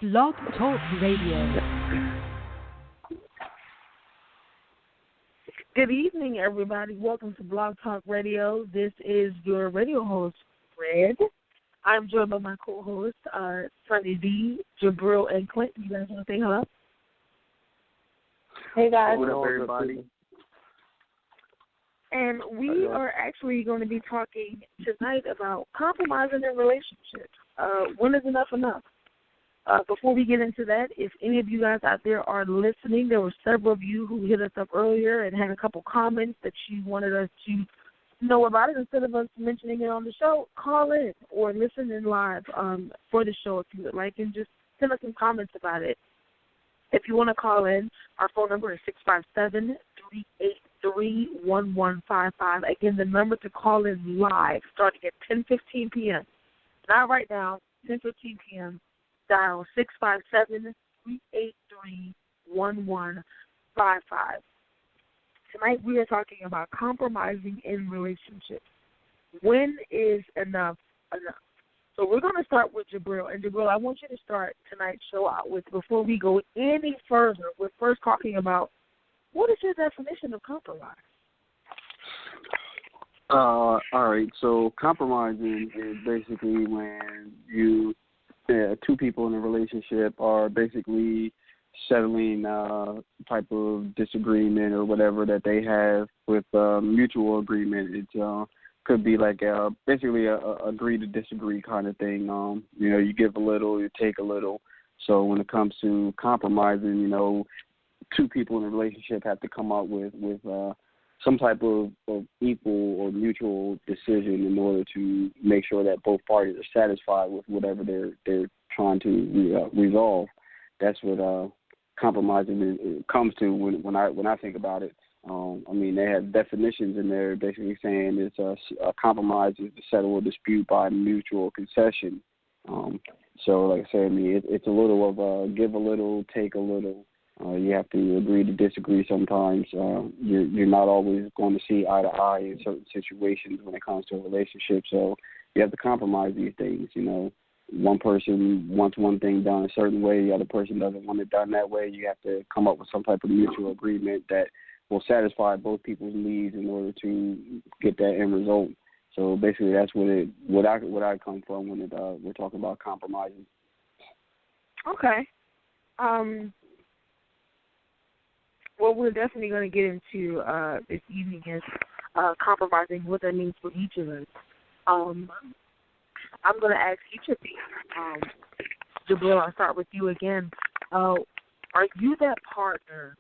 Blog Talk Radio. Good evening, everybody. Welcome to Blog Talk Radio. This is your radio host, Fred. I'm joined by my co-hosts, Sunny D, Jabril, and Clint. You guys want to say hello? Hey, guys. Hello, everybody. And we are actually going to be talking tonight about compromising in relationships. When is enough enough? Before we get into that, if any of you guys out there are listening, there were several of you who hit us up earlier and had a couple comments that you wanted us to know about it. Instead of us mentioning it on the show, call in or listen in live for the show if you would like, and just send us some comments about it. If you want to call in, our phone number is 657-383-1155. Again, the number to call in live starting at 10:15 p.m. Not right now, 10:15 p.m. Dial 657-383-1155. Tonight we are talking about compromising in relationships. When is enough enough? So we're going to start with Jabril. And Jabril, I want you to start tonight's show out with, before we go any further, we're first talking about what is your definition of compromise? All right, so compromising is basically when two people in a relationship are basically settling type of disagreement or whatever that they have with mutual agreement. It could be like basically a agree to disagree kind of thing. You give a little, you take a little. So when it comes to compromising, two people in a relationship have to come up with some type of equal or mutual decision in order to make sure that both parties are satisfied with whatever they're trying to resolve. That's what compromising comes to when I think about it. They have definitions in there basically saying it's a compromise is to settle a dispute by mutual concession. So like I said, it's a little of a give a little, take a little. You have to agree to disagree sometimes. You're not always going to see eye to eye in certain situations when it comes to a relationship. So you have to compromise these things. One person wants one thing done a certain way, the other person doesn't want it done that way. You have to come up with some type of mutual agreement that will satisfy both people's needs in order to get that end result. So basically, that's what I come from when we're talking about compromising. Okay. What we're definitely going to get into this evening is compromising, what that means for each of us. I'm going to ask each of you, Jabril, I'll start with you again. Are you that partner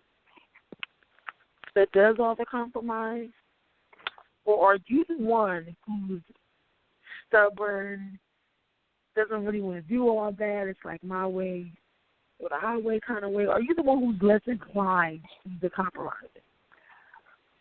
that does all the compromise, or are you the one who's stubborn, doesn't really want to do all that, it's like my way or the highway kind of way? Are you the one who's less inclined to the compromising?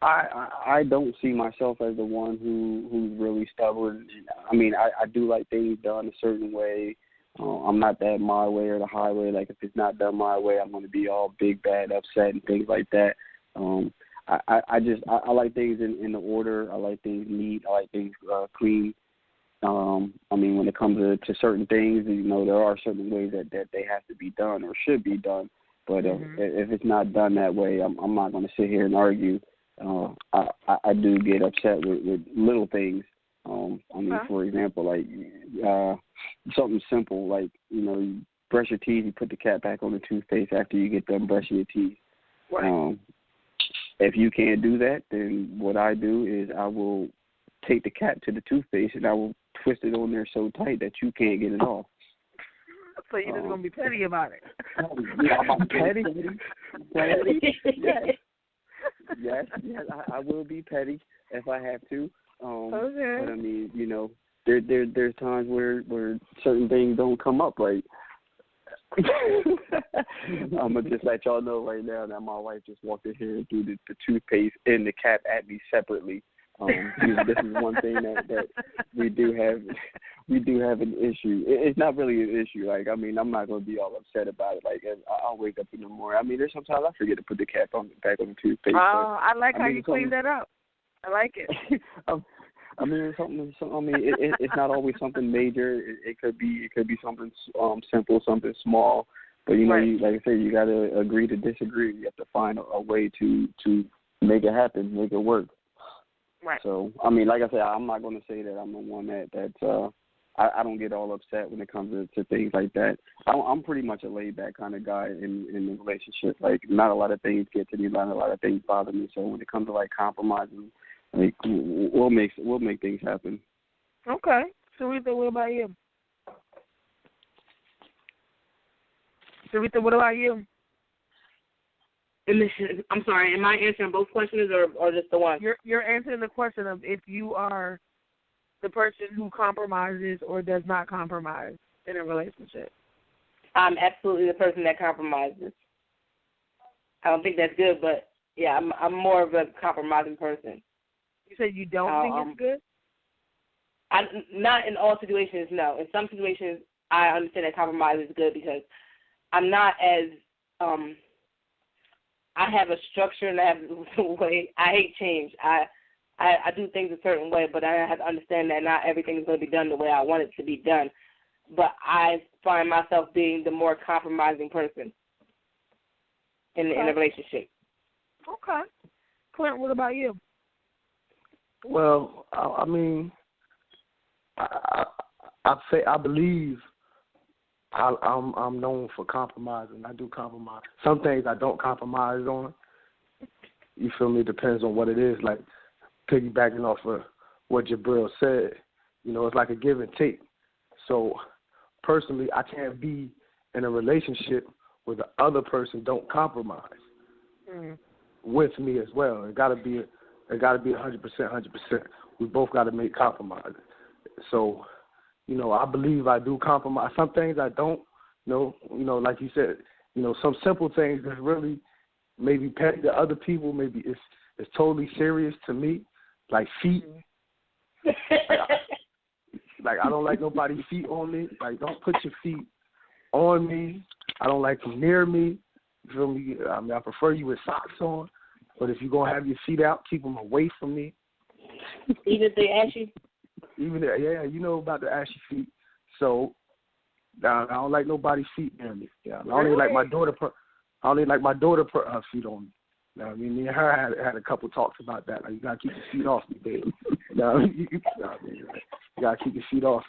I don't see myself as the one who's really stubborn. I do like things done a certain way. I'm not that my way or the highway. Like, if it's not done my way, I'm going to be all big, bad, upset, and things like that. I like things in the order. I like things neat. I like things clean. When it comes to certain things, there are certain ways that they have to be done or should be done. But if it's not done that way, I'm not going to sit here and argue. I do get upset with little things. For example, like something simple, like, you brush your teeth, you put the cap back on the toothpaste after you get done brushing your teeth. Right. If you can't do that, then what I do is I will take the cap to the toothpaste and I will twist it on there so tight that you can't get it off. So you're just going to be petty about it. Petty? Yes, I will be petty if I have to. Okay. But there's times where certain things don't come up right. I'm gonna just let y'all know right now that my wife just walked in here and threw the toothpaste and the cap at me separately. This is one thing that we do have. We do have an issue. It's not really an issue. Like, I'm not gonna be all upset about it. Like, I'll wake up in the morning. There's sometimes I forget to put the cap back on the toothpaste. I like how you clean that up. I like it. I mean, it's not always something major. It could be something simple, something small. But you know, right. like I said, you got to agree to disagree. You have to find a way to make it happen, make it work. Right. So, I mean, like I said, I'm not going to say that I'm the one that I don't get all upset when it comes to things like that. I'm pretty much a laid back kind of guy in the relationship. Like, not a lot of things get to me, not a lot of things bother me. So when it comes to like compromising, like we'll make things happen. Okay. Sarita, what about you? Sarita, what about you? I'm sorry, am I answering both questions or just the one? You're answering the question of if you are the person who compromises or does not compromise in a relationship. I'm absolutely the person that compromises. I don't think that's good, but yeah, I'm more of a compromising person. You said you don't think it's good? Not in all situations, no. In some situations, I understand that compromise is good because I'm not as I have a structure and I have a way. I hate change. I do things a certain way, but I have to understand that not everything is going to be done the way I want it to be done. But I find myself being the more compromising person in a relationship. Okay. Clint, what about you? Well, I mean, I believe I'm known for compromising. I do compromise. Some things I don't compromise on. You feel me? Depends on what it is. Like piggybacking off of what Jabril said, you know, it's like a give and take. So personally, I can't be in a relationship where the other person don't compromise with me as well. It got to be 100%. We both got to make compromises. So, you know, I believe I do compromise. Some things I don't. You know, like you said, you know, some simple things that really maybe petty to other people. Maybe it's totally serious to me, like feet. Like I don't like nobody's feet on me. Like don't put your feet on me. I don't like them near me. You feel me? I mean, I prefer you with socks on. But if you're gonna have your feet out, keep them away from me. Even if they ashy. Yeah, you know about the ashy feet. So I don't like nobody's feet near me. Yeah, I only like my daughter. Her feet on me. You know what I mean? Me and her had a couple talks about that. Like, you gotta keep your feet off me, baby. You gotta keep your feet off.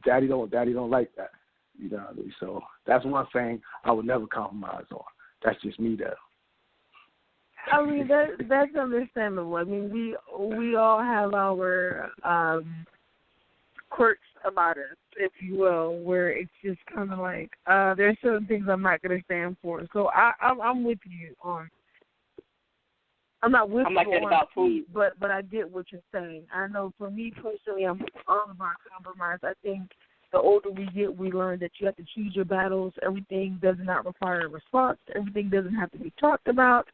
Daddy don't like that. You know what I mean? So that's one thing I would never compromise on. That's just me, though. I mean that's understandable. I mean we all have our quirks about us, if you will, where it's just kind of like there's certain things I'm not going to stand for. So I'm with you on. I'm not with you on food, but I get what you're saying. I know for me personally, I'm all about compromise. I think the older we get, we learn that you have to choose your battles. Everything does not require a response. Everything doesn't have to be talked about.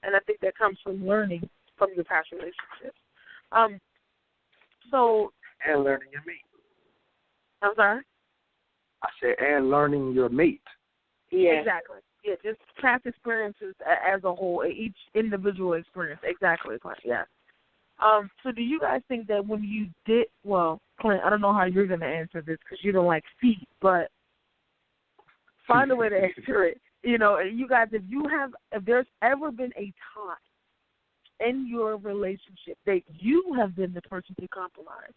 And I think that comes from learning from your past relationships. And learning your mate. I'm sorry? I said, and learning your mate. Yeah. Exactly. Yeah, just past experiences as a whole, each individual experience. Exactly, Clint. Yeah. So do you guys think that when you did, well, Clint, I don't know how you're going to answer this because you don't like feet, but find a way to answer it. You know, you guys, if there's ever been a time in your relationship that you have been the person to compromise,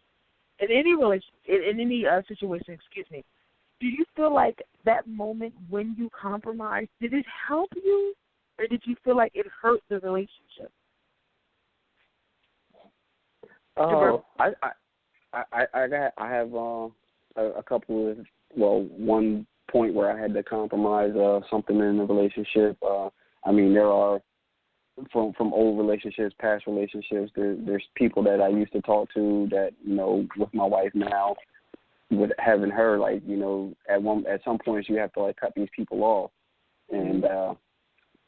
in any relationship, in any situation, do you feel like that moment when you compromised, did it help you, or did you feel like it hurt the relationship? I have a couple of, one point where I had to compromise something in the relationship. I mean, there are from old relationships, past relationships. There's people that I used to talk to that, you know, with my wife now, with having her, like, you know, at some points you have to like cut these people off, and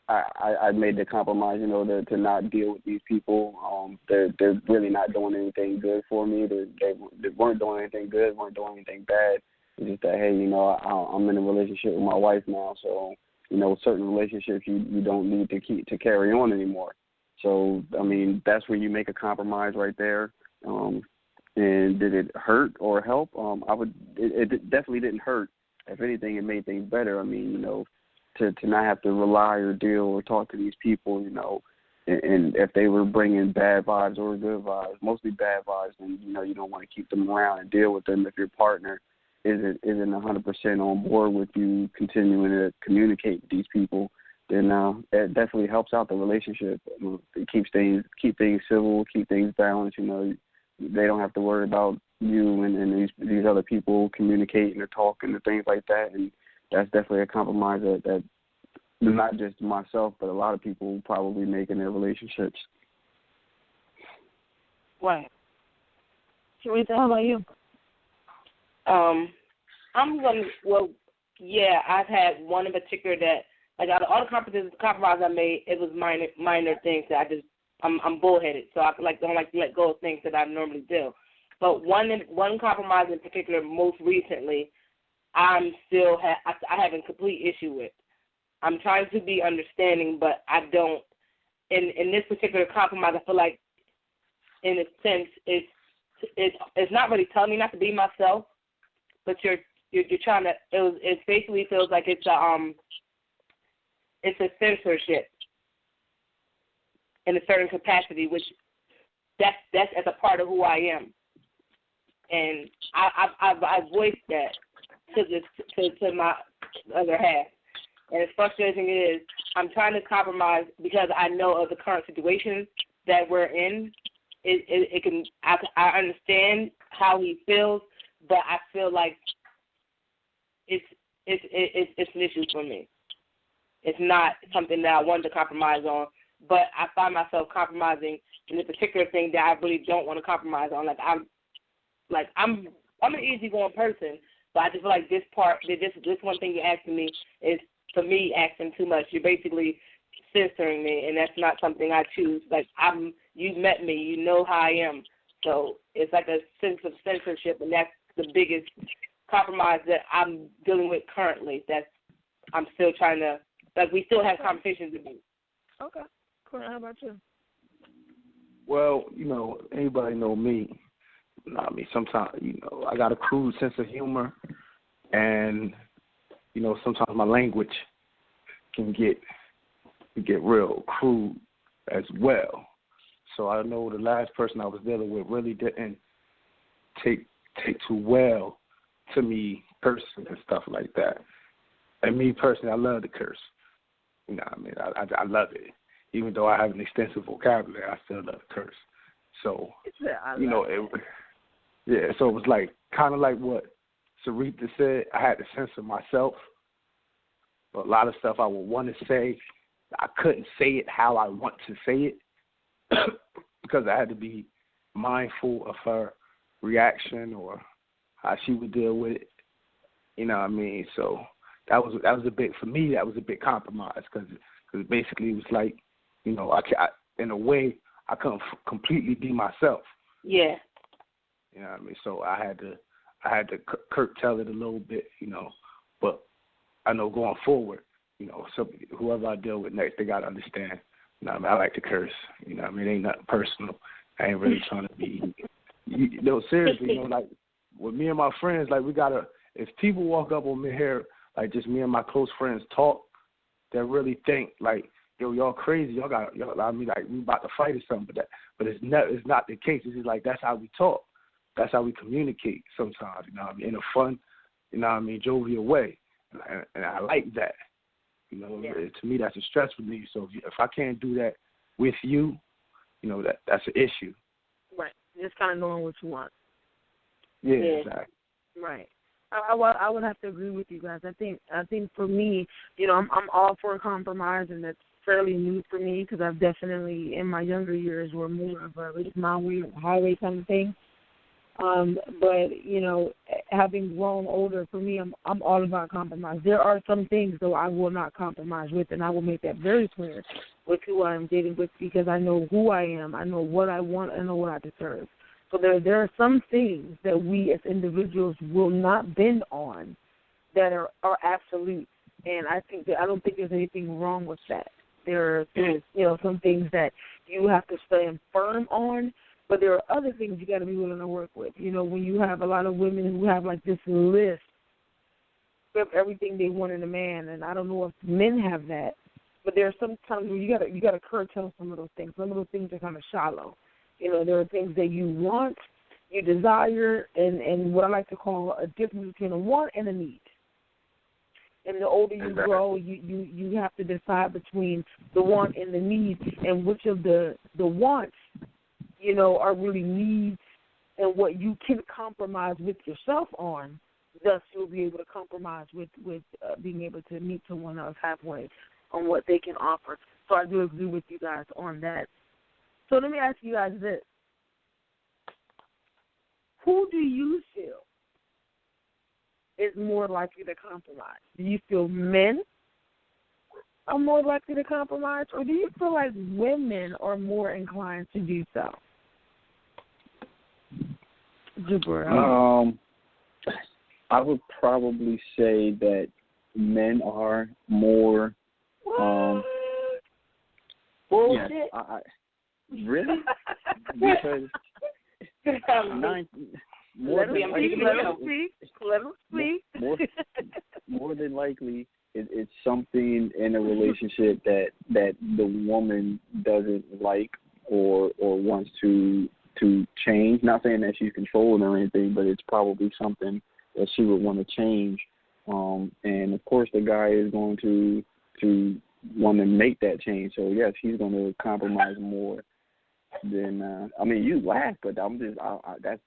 I made the compromise, you know, to not deal with these people. They're really not doing anything good for me. They weren't doing anything good, weren't doing anything bad. It's just that, hey, you know, I'm in a relationship with my wife now, so, you know, certain relationships you don't need to carry on anymore. So, I mean, that's where you make a compromise right there. And did it hurt or help? It definitely didn't hurt. If anything, it made things better. I mean, to not have to rely or deal or talk to these people, and if they were bringing bad vibes or good vibes, mostly bad vibes, then you don't want to keep them around and deal with them if your partner isn't 100% on board with you continuing to communicate with these people. Then it definitely helps out the relationship. It keep things civil, keep things balanced. They don't have to worry about you and these other people communicating or talking or things like that. And that's definitely a compromise that not just myself, but a lot of people probably make in their relationships. Right. Teresa, how about you? I've had one in particular that, like, out of all the compromises I made, it was minor things that I'm bullheaded, so I don't like to let go of things that I normally do. But one compromise in particular, most recently, I have a complete issue with. I'm trying to be understanding, but I don't. In this particular compromise, I feel like, in a sense, it's not really telling me not to be myself, but you're trying to. It basically feels like it's a censorship in a certain capacity, which that's as a part of who I am, and I voiced that to my other half. And as frustrating as it is, I'm trying to compromise because I know of the current situation that we're in. I understand how he feels, but I feel like it's an issue for me. It's not something that I wanted to compromise on, but I find myself compromising in a particular thing that I really don't want to compromise on. I'm an easygoing person, but I just feel like this one thing you're asking me is, for me, asking too much. You're basically censoring me, and that's not something I choose. You met me, you know how I am, so it's like a sense of censorship, and that's the biggest compromise that I'm dealing with currently. That I'm still trying to, we still have conversations with me. Okay, cool. How about you? Well, anybody know me. Sometimes, I got a crude sense of humor, and sometimes my language can get real crude as well. So I know the last person I was dealing with really didn't take too well to me cursing and stuff like that. And me personally, I love to curse. I love it. Even though I have an extensive vocabulary, I still love to curse. So, so it was kind of like what Sarita said. I had to censor myself. But a lot of stuff I would want to say, I couldn't say it how I want to say it because I had to be mindful of her reaction or how she would deal with it. You know what I mean? So that was a big, for me, that was a big compromise because basically it was like, I in a way, I couldn't completely be myself. Yeah. You know what I mean? So I had to curtail it a little bit, but I know going forward, so whoever I deal with next, they got to understand. I like to curse. It ain't nothing personal. I ain't really trying to be. Seriously, with me and my friends, we gotta. If people walk up on me here, just me and my close friends talk, they really think y'all crazy. Y'all we about to fight or something. But it's not the case. It's just that's how we talk. That's how we communicate sometimes. In a fun, jovial way. And I like that. To me, that's a stress relief. So if I can't do that with you, that's an issue. Right. Just kind of knowing what you want. Yeah, exactly. Right. I would have to agree with you guys. I think for me, I'm all for a compromise, and that's fairly new for me because I've definitely in my younger years were more of a it's my way or the highway kind of thing. But having grown older, for me, I'm all about compromise. There are some things though I will not compromise with, and I will make that very clear with who I am dating with because I know who I am, I know what I want, I know what I deserve. So there are some things that we as individuals will not bend on that are absolute, and I don't think there's anything wrong with that. There are some things that you have to stand firm on But there are other things you got to be willing to work with. You know, when you have a lot of women who have like this list of everything they want in a man, and I don't know if men have that, but there are some times where you got to curtail some of those things. Some of those things are kind of shallow. You know, there are things that you want, you desire, and what I like to call a difference between a want and a need. And the older you grow, you have to decide between the want and the need, and which of the wants, you know, are really needs, and what you can compromise with yourself on. Thus, you'll be able to compromise with being able to meet someone else halfway on what they can offer. So I do agree with you guys on that. So let me ask you guys this. Who do you feel is more likely to compromise? Do you feel men are more likely to compromise, or do you feel like women are more inclined to do so? Jabril. I would probably say that men are more. Bullshit. Yes, really? Because more than likely, it's something in a relationship that the woman doesn't like or wants to change. Not saying that she's controlling or anything, but it's probably something that she would want to change. And of course, the guy is going to want to make that change. So yes, he's going to compromise more than. I mean, you laugh, but that's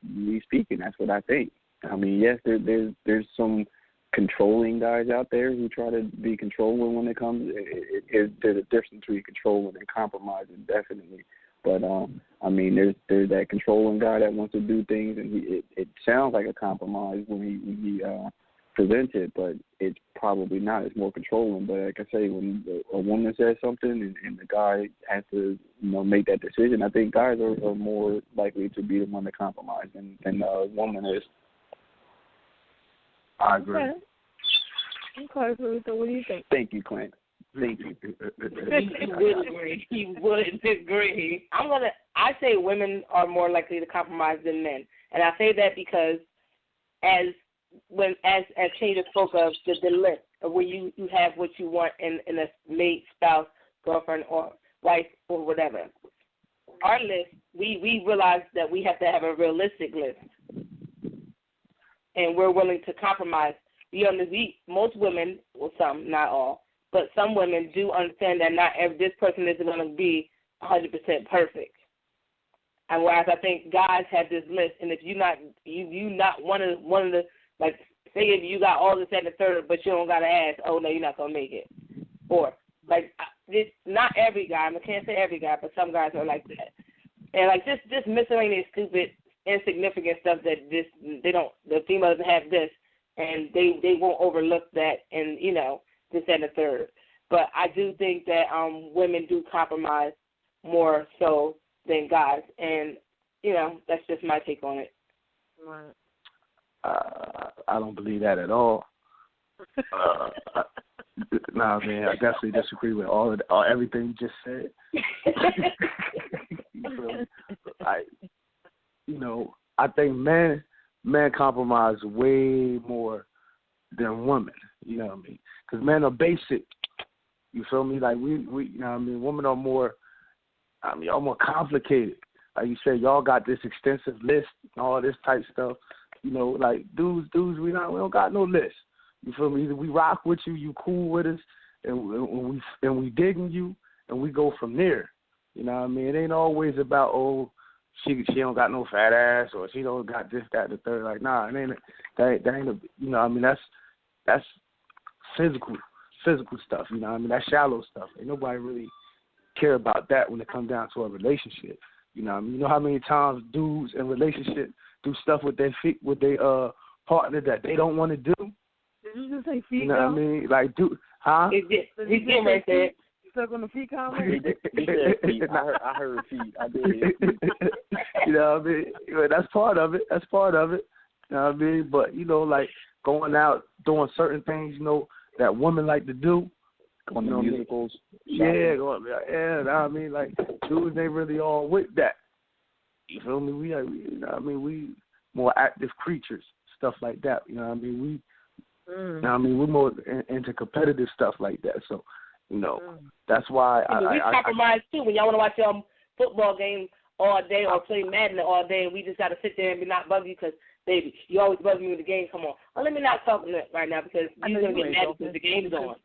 me speaking. That's what I think. I mean, yes, there's some controlling guys out there who try to be controlling when it comes. There's a difference between controlling and compromising, definitely. But I mean, there's that controlling guy that wants to do things, and it sounds like a compromise when he presents it, but it's probably not. It's more controlling. But like I say, when a woman says something and the guy has to make that decision, I think guys are more likely to be the one to compromise than a woman is. I agree. Okay, so what do you think? Thank you, Clint. Thank you. He would agree. I say women are more likely to compromise than men, and I say that because as Change spoke of the list of where you have what you want in a mate, spouse, girlfriend, or wife, or whatever. Our list, we realize that we have to have a realistic list, and we're willing to compromise. Most women, well, some, not all, but some women do understand that not every this person isn't going to be 100% perfect. And whereas I think guys have this list, and if you not one of the, like, say if you got all this at the third, but you don't got to ask, oh no, you're not gonna make it, or like this. Not every guy, I can't say every guy, but some guys are like that, and like this miscellaneous, stupid, insignificant stuff that the female doesn't have this, and they won't overlook that, and this and the third. But I do think that women do compromise more so than guys, and that's just my take on it. Right. I don't believe that at all. Nah, man, I definitely disagree with everything you just said. I think men compromise way more than women. You know what I mean? Because men are basic. You feel me? Like we women are more. Y'all more complicated. Like you said, y'all got this extensive list and all this type stuff. Like dudes, we don't got no list. You feel me? Either we rock with you, you cool with us, and we digging you, and we go from there. You know what I mean? It ain't always about she don't got no fat ass or she don't got this, that, the third. Like nah, it ain't that ain't that's physical stuff. You know what I mean? That's shallow stuff. Ain't nobody really care about that when it comes down to a relationship. You know what I mean? You know how many times dudes in relationships do stuff with their partner that they don't want to do? Did you just say feet? You know what I mean? Like, huh? He's getting right there. You stuck on the feet comment? He said feet. I heard feet. I did. You know what I mean? That's part of it. You know what I mean? But, like, going out, doing certain things, that women like to do. On the musicals. Yeah, I mean, like, dudes ain't really all with that. You feel me? We you know what I mean, we more active creatures, stuff like that. You know what I mean? We, you know what I mean, we're more into competitive stuff like that. So, you know, that's why we compromise too. When y'all want to watch your football game all day or play Madden all day, and we just got to sit there and not bug you because, baby, you always bug me when the game come on. Well, let me not talk right now because you're going to get mad because the game's on.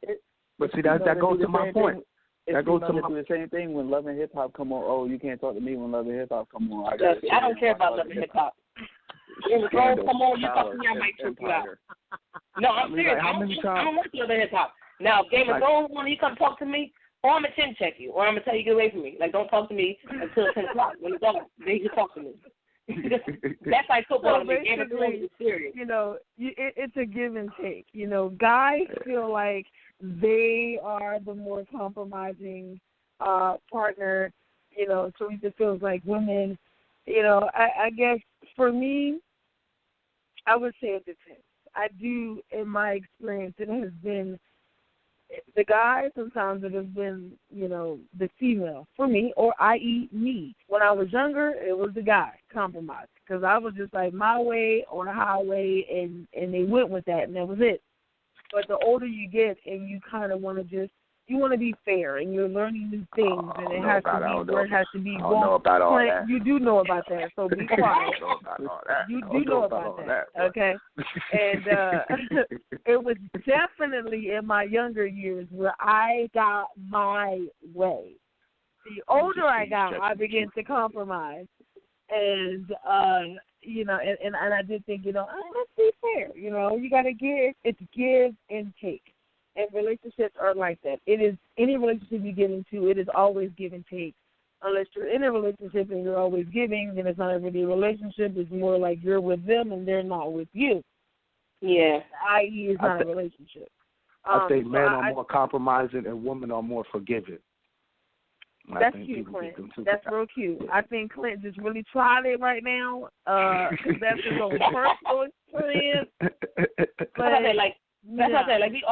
But see, that goes to my point. That goes to the same thing when Love and Hip Hop come on. Oh, you can't talk to me when Love and Hip Hop come on. I don't care about Love and Hip Hop. When the Thrones come on, you talk to me, I might choke you out. No, I'm serious. I don't want Love and Hip Hop. Now, if Game of Thrones, when you come talk to me, or I'm going to chin check you, or I'm going to tell you get away from me. Like, don't talk to me until 10 o'clock. When it's over, then you can talk to me. That's like football. So Game of Thrones is serious. You know, it's a give and take. You know, guys feel like they are the more compromising partner. You know, Teresa feels like women. You know, I guess for me, I would say it depends. I do, in my experience, it has been the guy. Sometimes it has been, you know, the female for me, or i.e. me. When I was younger, it was the guy compromised because I was just like my way or the highway, and they went with that, and that was it. But the older you get, and you kind of want to just, you want to be fair, and you're learning new things, and it has to be where it has to be. I don't know about all that. You do know about that, so be quiet. You do know about that, okay? And it was definitely in my younger years where I got my way. The older I got, I began to compromise. And, you know, and I did think, you know, let's be fair. You know, you got to it's give and take. And relationships are like that. It is any relationship you get into, it is always give and take. Unless you're in a relationship and you're always giving, then it's not really a relationship. It's more like you're with them and they're not with you. Yeah. I.e., it's not a relationship. I think men are more compromising and women are more forgiving. That's cute, Clint. That's real cute. I think Clint just really tried it right now. That's his own personal experience. But that's what I said. Like we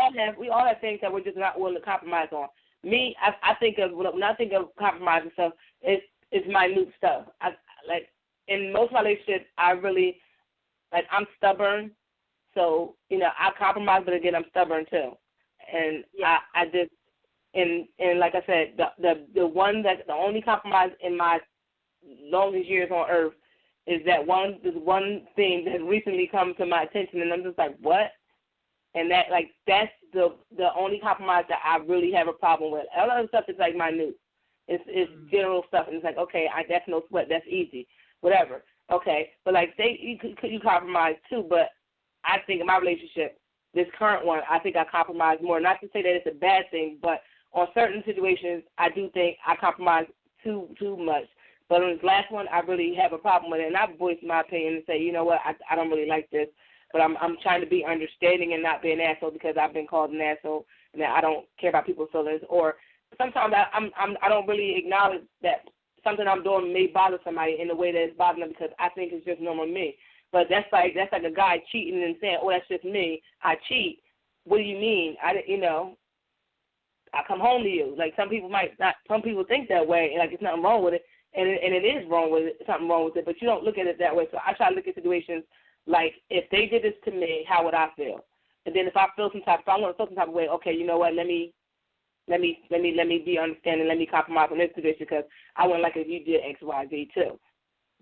all have things that we're just not willing to compromise on. Me, I think of when I think of compromising stuff, it's minute stuff. Like in most of my relationships, I really I'm stubborn, so you know I compromise, but again I'm stubborn too, and I just and like I said, the only compromise in my longest years on earth is that one thing that recently come to my attention, and I'm just like, what? And that's the only compromise that I really have a problem with. All other stuff is like minute. It's general stuff, and it's like, okay, that's no sweat, that's easy, whatever. Okay, but like say you compromise too, but I think in my relationship, this current one, I think I compromise more. Not to say that it's a bad thing, but on certain situations, I do think I compromise too much. But on this last one, I really have a problem with it, and I've voiced my opinion and say, you know what, I don't really like this. But I'm trying to be understanding and not be an asshole because I've been called an asshole and that I don't care about people's feelings. Or sometimes I don't really acknowledge that something I'm doing may bother somebody in the way that it's bothering them because I think it's just normal me. But that's like a guy cheating and saying, oh, that's just me. I cheat. What do you mean? I come home to you. Like some people think that way and like it's nothing wrong with it, and it is wrong with it, something wrong with it. But you don't look at it that way. So I try to look at situations. Like, if they did this to me, how would I feel? And then if I want to feel some type of way, okay, you know what, let me be understanding, let me compromise on this position because I wouldn't like it if you did X, Y, Z too.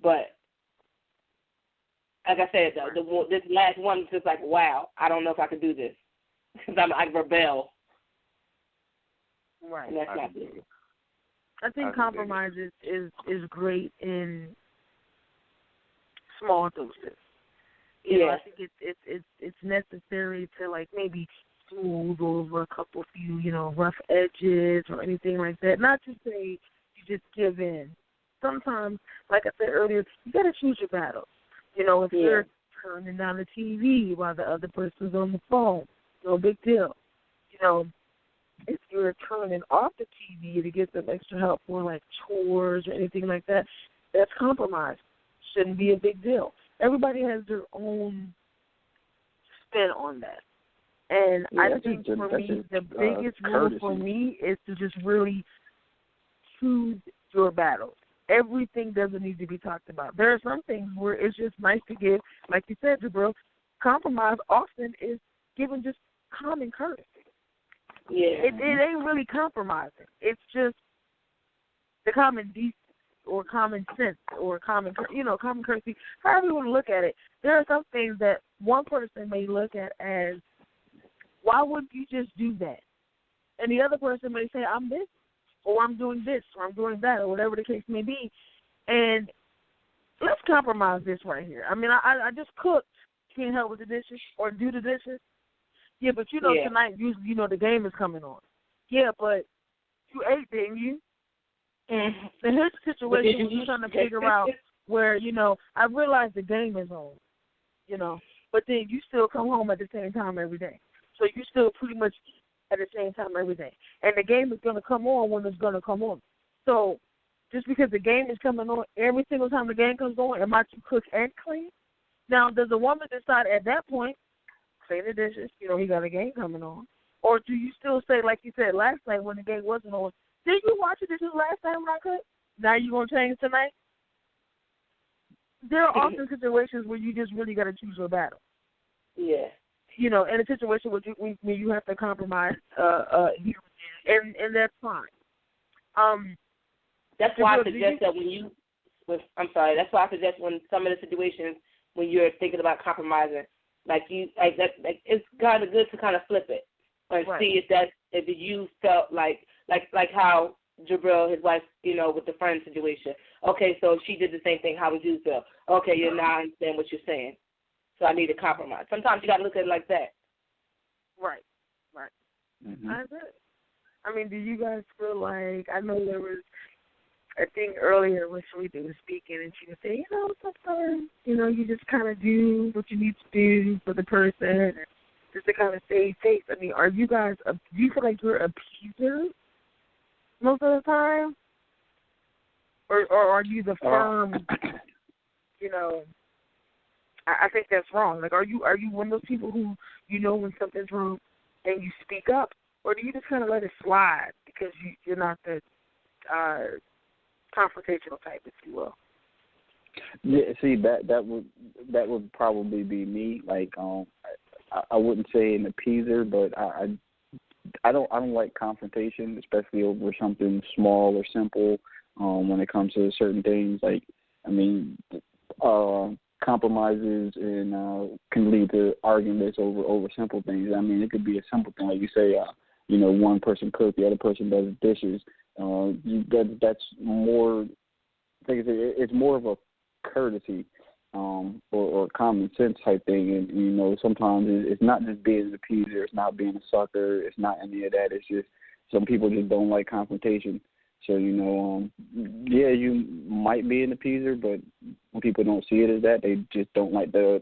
But, like I said, this last one is just like, wow, I don't know if I could do this because I rebel. Right. And that's not good. I think compromise is great in small doses. You know, I think it's necessary to like maybe smooth over a few, you know, rough edges or anything like that. Not to say you just give in. Sometimes, like I said earlier, you got to choose your battles. You know, if you're turning down the TV while the other person's on the phone, no big deal. You know, if you're turning off the TV to get some extra help for like chores or anything like that, that's compromise. Shouldn't be a big deal. Everybody has their own spin on that. And I think for me, the biggest rule for me is to just really choose your battles. everything doesn't need to be talked about. There are some things where it's just nice to give, like you said, Jabril, compromise often is given just common courtesy. Yeah. It ain't really compromising. It's just the common decency or common sense or common courtesy. However you want to look at it, there are some things that one person may look at as, why wouldn't you just do that? And the other person may say, I'm this, or I'm doing this, or I'm doing that, or whatever the case may be. And let's compromise this right here. I mean, I just cooked. Can't help with the dishes or do the dishes. Yeah, but tonight, usually, the game is coming on. Yeah, but you ate, didn't you? And here's the situation when you're trying to figure out where, I realize the game is on, but then you still come home at the same time every day. So you still pretty much at the same time every day. And the game is going to come on when it's going to come on. So just because the game is coming on every single time the game comes on, am I to cook and clean? Now, does a woman decide at that point, clean the dishes, he got a game coming on? Or do you still say, like you said last night when the game wasn't on, did you watch the dishes last time when I cooked? Now you going to change tonight? There are often situations where you just really got to choose your battle. Yeah. In a situation where you have to compromise, and that's fine. That's why I suggest that that's why I suggest when some of the situations when you're thinking about compromising, it's kind of good to kind of flip it and see if you felt like how Jabril, his wife, with the friend situation. Okay, so she did the same thing. How would you feel? Okay, now I understand what you're saying. So I need to compromise. Sometimes you got to look at it like that. Right. Mm-hmm. I agree. I mean, do you guys feel like, I know there was a thing earlier when Sharita was speaking and she would say, sometimes, you just kind of do what you need to do for the person just to kind of save face. I mean, do you feel like you're appeasers most of the time? Or are you the firm, I think that's wrong. Like, are you one of those people who, when something's wrong and you speak up? Or do you just kind of let it slide because you're not the confrontational type, if you will? Yeah, see, that would probably be me. Like, I wouldn't say an appeaser, but I don't like confrontation, especially over something small or simple. When it comes to certain things, like, I mean, compromises and can lead to arguments over simple things. I mean, it could be a simple thing, like you say, one person cooks, the other person does dishes. That's more. I think it's more of a courtesy or common sense type thing. And sometimes it's not just being an appeaser, it's not being a sucker, it's not any of that. It's just some people just don't like confrontation. So yeah, you might be an appeaser, but when people don't see it as that, they just don't like to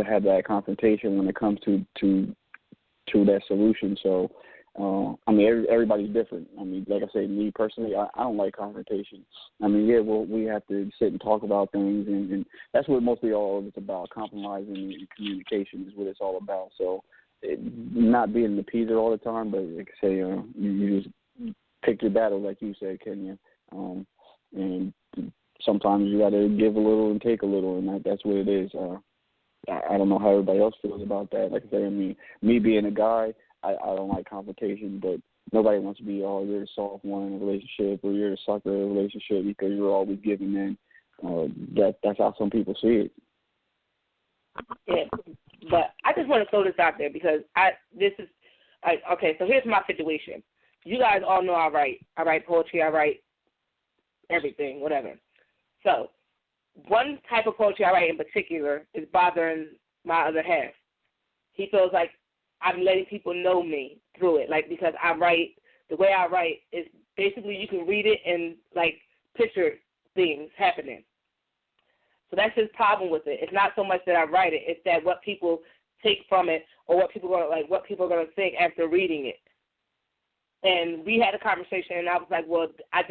have that confrontation when it comes to that solution. So. I mean, everybody's different. I mean, like I say, me personally, I don't like confrontation. I mean, yeah, we have to sit and talk about things, and that's what mostly all of it's about. Compromising and communication is what it's all about. So, not being an appeaser all the time, but like I say, you just pick your battle, like you said, Kenya. And sometimes you got to give a little and take a little, and that's what it is. I don't know how everybody else feels about that. Like I say, I mean, me being a guy, I don't like confrontation, but nobody wants to be, you're the soft one in a relationship or you're the sucker in a relationship because you're always giving in. That's how some people see it. Yeah, but I just want to throw this out there because okay, so here's my situation. You guys all know I write poetry, I write everything, whatever. So one type of poetry I write in particular is bothering my other half. He feels like I'm letting people know me through it, like, because the way I write is basically you can read it and, like, picture things happening. So that's his problem with it. It's not so much that I write it, it's that what people take from it or what people are going to think after reading it. And we had a conversation, and I was like, well, I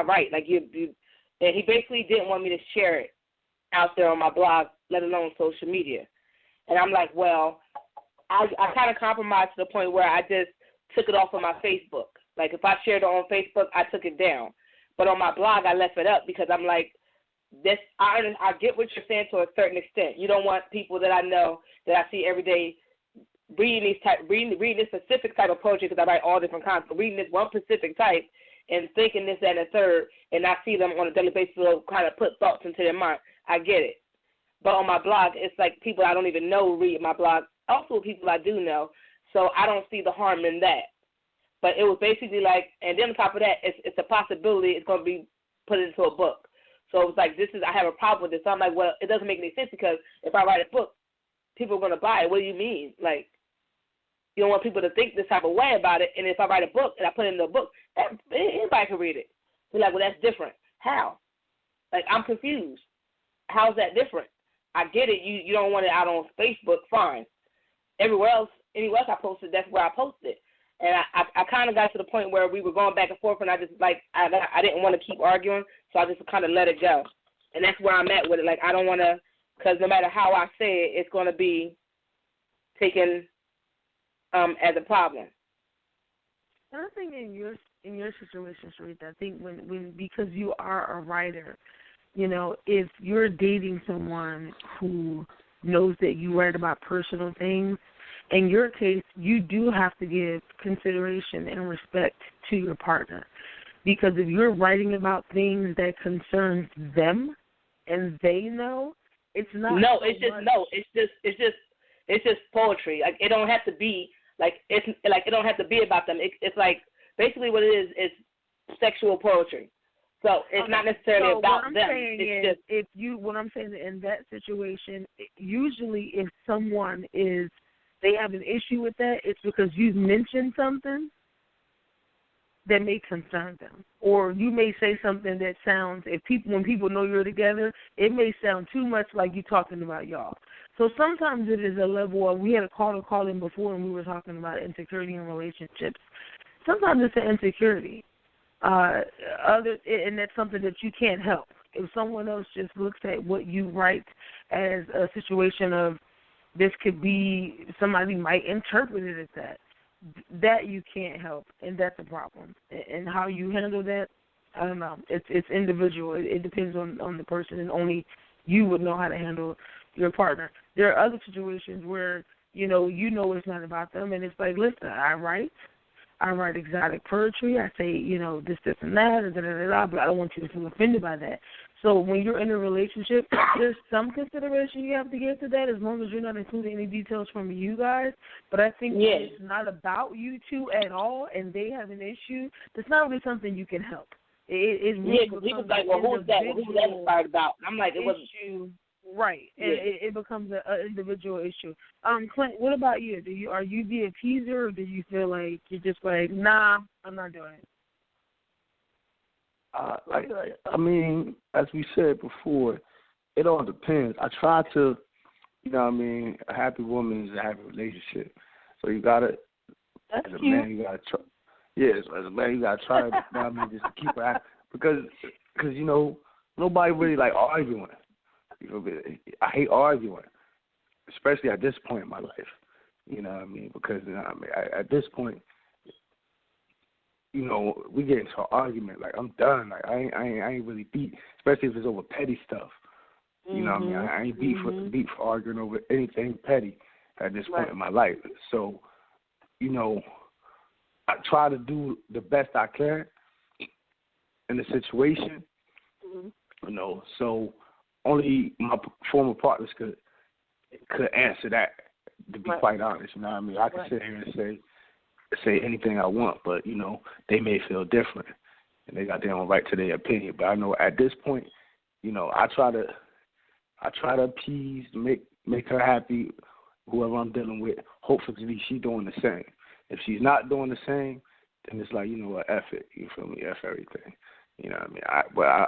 write. Like, and he basically didn't want me to share it out there on my blog, let alone social media. And I'm like, well, I kind of compromised to the point where I just took it off of my Facebook. Like, if I shared it on Facebook, I took it down. But on my blog, I left it up because I'm like, this. I get what you're saying to a certain extent. You don't want people that I know that I see every day reading this specific type of poetry, because I write all different kinds. But reading this one specific type and thinking this, that, and the third, and I see them on a daily basis kind of put thoughts into their mind. I get it. But on my blog, it's like people I don't even know read my blog. Also people I do know. So I don't see the harm in that. But it was basically like, and then on top of that, it's a possibility it's going to be put into a book. So it was like, I have a problem with this. So I'm like, well, it doesn't make any sense, because if I write a book, people are going to buy it. What do you mean? Like, you don't want people to think this type of way about it. And if I write a book and I put it in a book, anybody can read it. They're like, well, that's different. How? Like, I'm confused. How's that different? I get it. You don't want it out on Facebook. Fine. Anywhere else I posted, that's where I posted. And I kind of got to the point where we were going back and forth, and I just, like, I didn't want to keep arguing, so I just kind of let it go. And that's where I'm at with it. Like, I don't want to, because no matter how I say it, it's going to be taken as a problem. And I think in your situation, Sharita, I think when because you are a writer, you know, if you're dating someone who knows that you write about personal things, in your case, you do have to give consideration and respect to your partner, because if you're writing about things that concerns them and they know, it's not. No, so it's just poetry. Like, it don't have to be it don't have to be about them. It's like basically what it is sexual poetry. So it's not necessarily about them. What I'm saying in that situation, usually if someone they have an issue with that, it's because you've mentioned something that may concern them, or you may say something that sounds, when people know you're together, it may sound too much like you talking about y'all. So sometimes it is a level of, we had a call in before and we were talking about insecurity in relationships. Sometimes it's an insecurity. And that's something that you can't help. If someone else just looks at what you write as a situation of, this could be, somebody might interpret it as that you can't help, and that's a problem. And how you handle that, I don't know. It's individual. It depends on the person, and only you would know how to handle your partner. There are other situations where, you know it's not about them, and it's like, listen, I write exotic poetry. I say, this, and that, and da-da-da-da, but I don't want you to feel offended by that. So when you're in a relationship, there's some consideration you have to give to that, as long as you're not including any details from you guys. But I think it's not about you two at all, and they have an issue. That's not really something you can help. It really because he was like, well, who's that part about? I'm like, it wasn't you. Right, and it becomes an individual issue. Clint, what about you? Are you the appeaser, or do you feel like you're just like, nah, I'm not doing it? I mean, as we said before, it all depends. I try to, a happy woman is a happy relationship. So you gotta, as a man, you gotta try. Yes, as a man, you gotta try. Just to keep her happy, because nobody really like arguing. I hate arguing, especially at this point in my life. Because at this point, we get into an argument. Like, I'm done. Like, I ain't really beat, especially if it's over petty stuff. I ain't beat for arguing over anything petty at this point in my life. So, I try to do the best I can in the situation. So only my former partners could answer that, to be quite honest. I can sit here and say anything I want, but they may feel different, and they got their own right to their opinion. But I know at this point, I try to appease, make her happy, whoever I'm dealing with. Hopefully she's doing the same. If she's not doing the same, then it's like, F it. You feel me? F everything.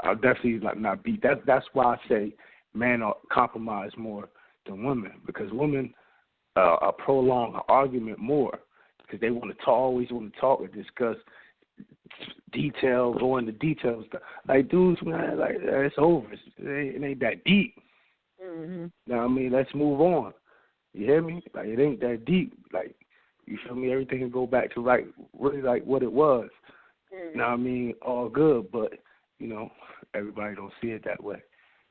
I'll definitely not beat. That's why I say men compromise more than women, because women prolong an argument more, because they always want to talk and discuss detail, go into details. Like, dudes, man, like, it's over. It ain't that deep. Let's move on. You hear me? Like, it ain't that deep. Like, you feel me? Everything can go back to really like what it was. All good. But everybody don't see it that way.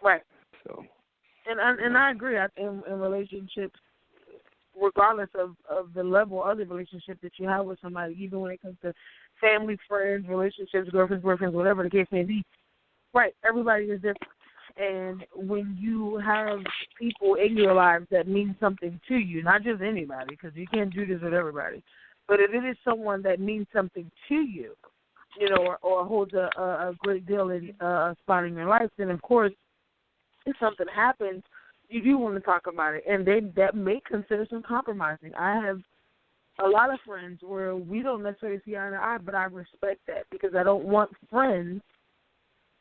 Right. So. And I agree. In relationships, regardless of the level of the relationship that you have with somebody, even when it comes to family, friends, relationships, girlfriends, boyfriends, whatever the case may be, right, everybody is different. And when you have people in your lives that mean something to you, not just anybody, because you can't do this with everybody, but if it is someone that means something to you, or holds a great deal in a spot in your life, then of course, if something happens, you do want to talk about it, and that may consider some compromising. I have a lot of friends where we don't necessarily see eye to eye, but I respect that because I don't want friends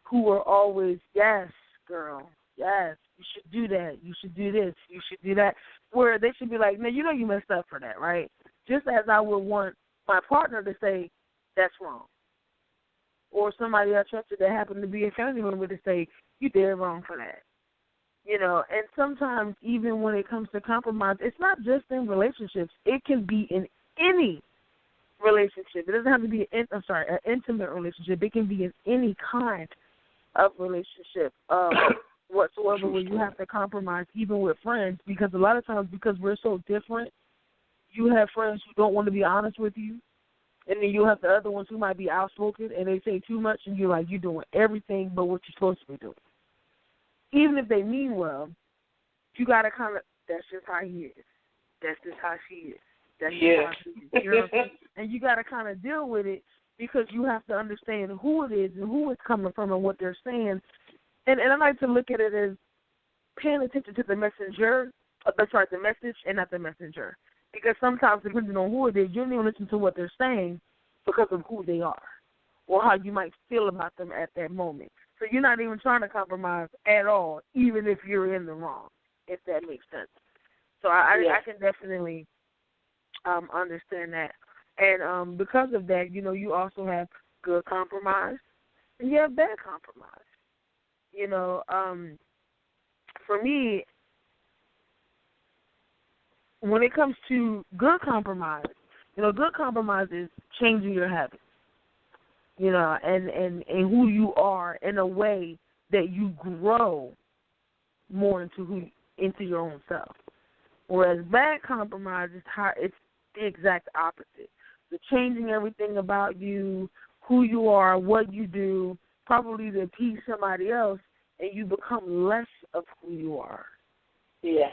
who are always, yes, girl, yes, you should do that, you should do this, you should do that, where they should be like, no, you messed up for that, right? Just as I would want my partner to say, that's wrong. Or somebody I trusted that happened to be a family member to say, you did wrong for that. And sometimes even when it comes to compromise, it's not just in relationships. It can be in any relationship. It doesn't have to be an intimate relationship. It can be in any kind of relationship whatsoever where you have to compromise, even with friends, because a lot of times because we're so different, you have friends who don't want to be honest with you, and then you have the other ones who might be outspoken, and they say too much, and you're like, you're doing everything but what you're supposed to be doing. Even if they mean well, you got to kind of, that's just how he is. That's just how she is. That's just how she is. You know what I'm saying? And you got to kind of deal with it because you have to understand who it is and who it's coming from and what they're saying. And I like to look at it as paying attention to the messenger, the message and not the messenger. Because sometimes, depending on who it is, you don't even listen to what they're saying because of who they are or how you might feel about them at that moment. So you're not even trying to compromise at all, even if you're in the wrong, if that makes sense. So I can definitely understand that. And because of that, you also have good compromise and you have bad compromise. For me, when it comes to good compromise, good compromise is changing your habits. And who you are in a way that you grow more into your own self. Whereas bad compromise it's the exact opposite. The changing everything about you, who you are, what you do, probably to appease somebody else, and you become less of who you are. Yeah.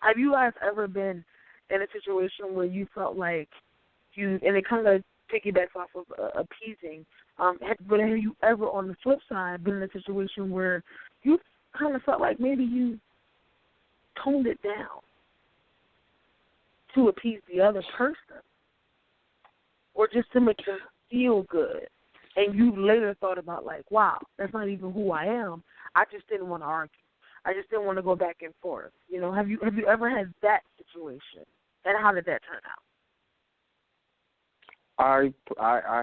Have you guys ever been in a situation where you felt like and it kind of piggybacks off of appeasing, but have you ever, on the flip side, been in a situation where you kind of felt like maybe you toned it down to appease the other person or just to make them feel good, and you later thought about like, wow, that's not even who I am. I just didn't want to argue. I just didn't want to go back and forth. Have you ever had that situation, and how did that turn out? I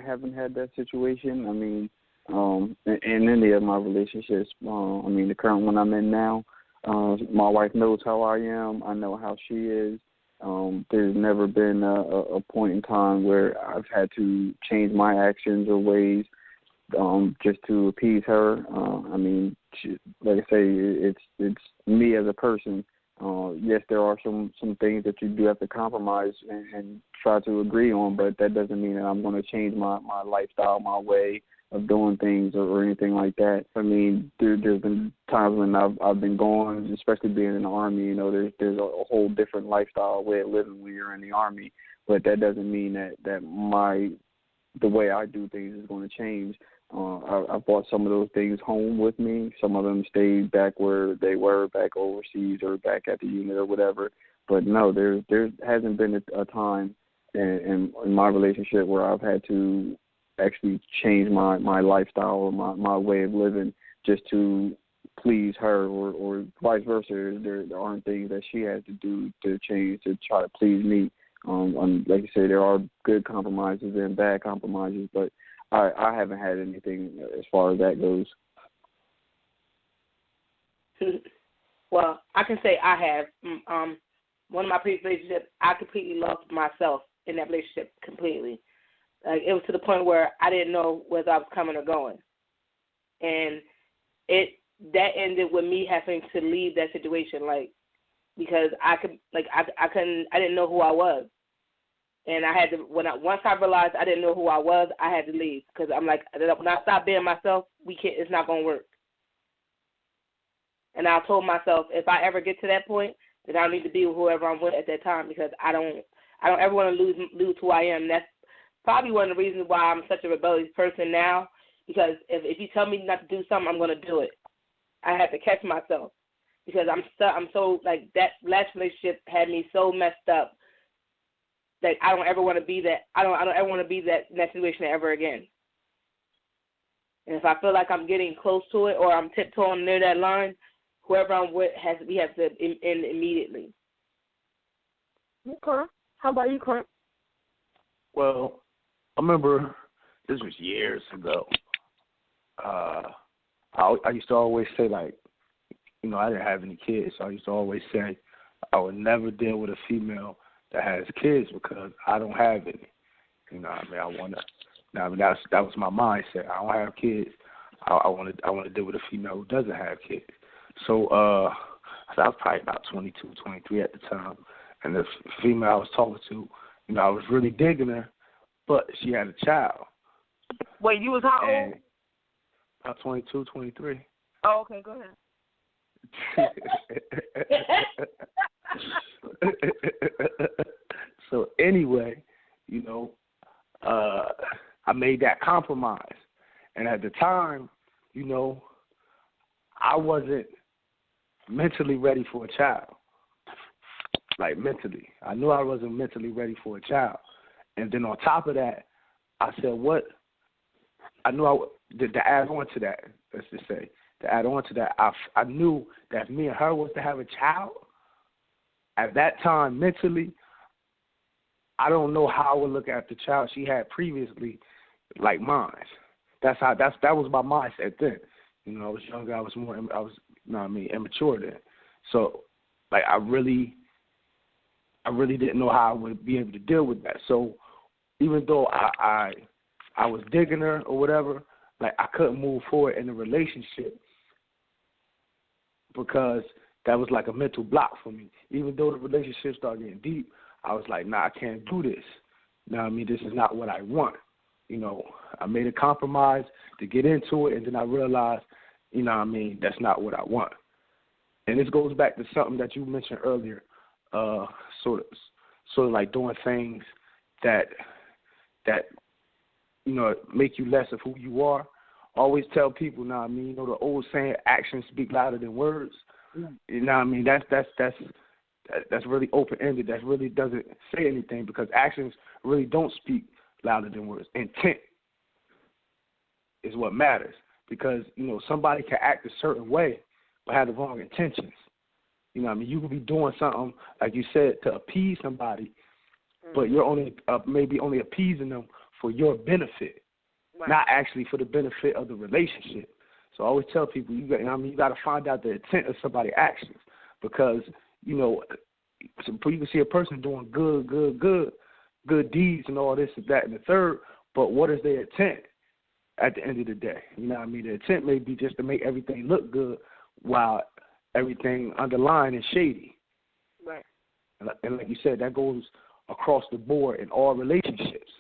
haven't had that situation. I mean, in any of my relationships, the current one I'm in now, my wife knows how I am. I know how she is. There's never been a point in time where I've had to change my actions or ways just to appease her. Like I say, it's me as a person. Yes, there are some things that you do have to compromise and try to agree on, but that doesn't mean that I'm going to change my lifestyle, my way of doing things or anything like that. I mean, there's been times when I've been gone, especially being in the Army, there's a whole different lifestyle, way of living when you're in the Army, but that doesn't mean that the way I do things is going to change. I brought some of those things home with me. Some of them stayed back where they were, back overseas or back at the unit or whatever. But no, there hasn't been a time in my relationship where I've had to actually change my lifestyle or my way of living just to please her or vice versa. There aren't things that she has to do to change to try to please me. Like you say, there are good compromises and bad compromises, but I haven't had anything as far as that goes. Well, I can say I have. One of my previous relationships, I completely lost myself in that relationship completely. It was to the point where I didn't know whether I was coming or going. and that ended with me having to leave that situation, like, because I didn't know who I was, and I had to once I realized I didn't know who I was, I had to leave, because I'm like, when I stop being myself, it's not gonna work. And I told myself, if I ever get to that point, then I don't need to be with whoever I'm with at that time, because I don't ever want to lose who I am. That's probably one of the reasons why I'm such a rebellious person now, because if you tell me not to do something, I'm going to do it. I have to catch myself, because I'm so like, that last relationship had me so messed up that I don't ever want to be that. I don't ever want to be in that situation ever again. And if I feel like I'm getting close to it or I'm tiptoeing near that line, whoever I'm with we have to end immediately. Okay. How about you, Clint? Well, I remember this was years ago. I used to always say, like, I didn't have any kids, so I used to always say I would never deal with a female that has kids because I don't have any. I want to. That was my mindset. I don't have kids. I want to deal with a female who doesn't have kids. So I was probably about 22, 23 at the time, and the female I was talking to, I was really digging her, but she had a child. Wait, you was how old? About 22, 23. Oh, okay, go ahead. So anyway, I made that compromise, and at the time, I wasn't mentally ready for a child. Like, mentally. I knew I wasn't mentally ready for a child. And then on top of that, I said, what? I knew to add on to that, let's just say, I knew that if me and her was to have a child, at that time, mentally, I don't know how I would look at the child she had previously like mine. That was my mindset then. I was younger, I was immature then. So, like, I really didn't know how I would be able to deal with that. So, even though I was digging her or whatever, like, I couldn't move forward in the relationship because that was like a mental block for me. Even though the relationship started getting deep, I was like, nah, I can't do this. This is not what I want. I made a compromise to get into it, and then I realized, that's not what I want. And this goes back to something that you mentioned earlier, sort of like doing things that make you less of who you are. I always tell people, the old saying, actions speak louder than words. That's really open-ended. That really doesn't say anything because actions really don't speak louder than words. Intent is what matters because, somebody can act a certain way but have the wrong intentions. You could be doing something, like you said, to appease somebody, but you're only maybe only appeasing them for your benefit, right, not actually for the benefit of the relationship. So I always tell people, you got to find out the intent of somebody's actions because, you can see a person doing good deeds and all this and that and the third, but what is their intent at the end of the day? The intent may be just to make everything look good while everything underlying is shady. Right. And like you said, that goes across the board in all relationships,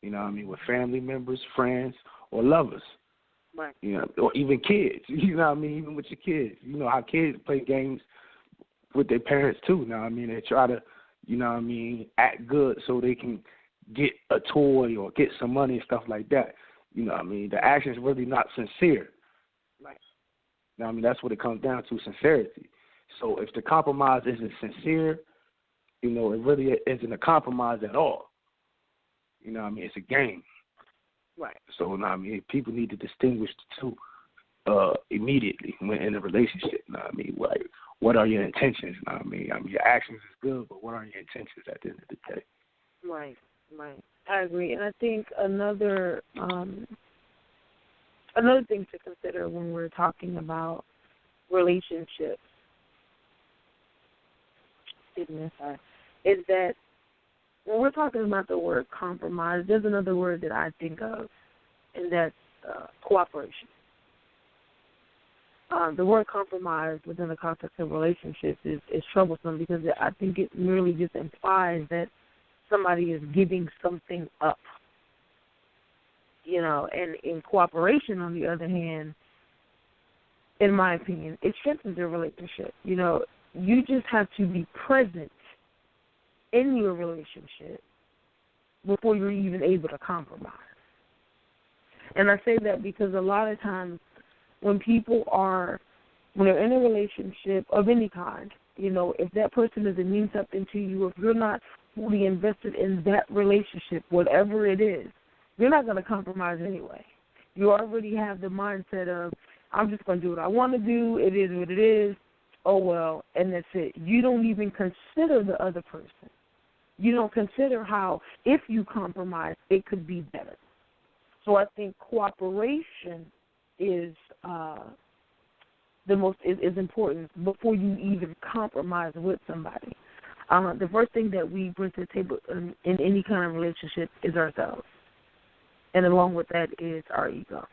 with family members, friends, or lovers. Right. Or even kids, even with your kids. How kids play games with their parents too. They try to, act good so they can get a toy or get some money and stuff like that. The action's really not sincere. Right. That's what it comes down to, sincerity. So if the compromise isn't sincere, it really isn't a compromise at all. It's a game. Right. So, people need to distinguish the two immediately when in a relationship. Like, what are your intentions? Your actions is good, but what are your intentions at the end of the day? Right. I agree, and I think another thing to consider when we're talking about relationships is that when we're talking about the word compromise, there's another word that I think of, and that's cooperation. the word compromise within the context of relationships is troublesome because I think it merely just implies that somebody is giving something up. And in cooperation, on the other hand, in my opinion, it strengthens the relationship. You just have to be present in your relationship before you're even able to compromise. And I say that because a lot of times when they're in a relationship of any kind, if that person doesn't mean something to you, if you're not fully invested in that relationship, whatever it is, you're not going to compromise anyway. You already have the mindset of, I'm just going to do what I want to do, it is what it is, oh well, and that's it. You don't even consider the other person. You don't consider how, if you compromise, it could be better. So I think cooperation is is important before you even compromise with somebody. The first thing that we bring to the table in any kind of relationship is ourselves, and along with that is our ego.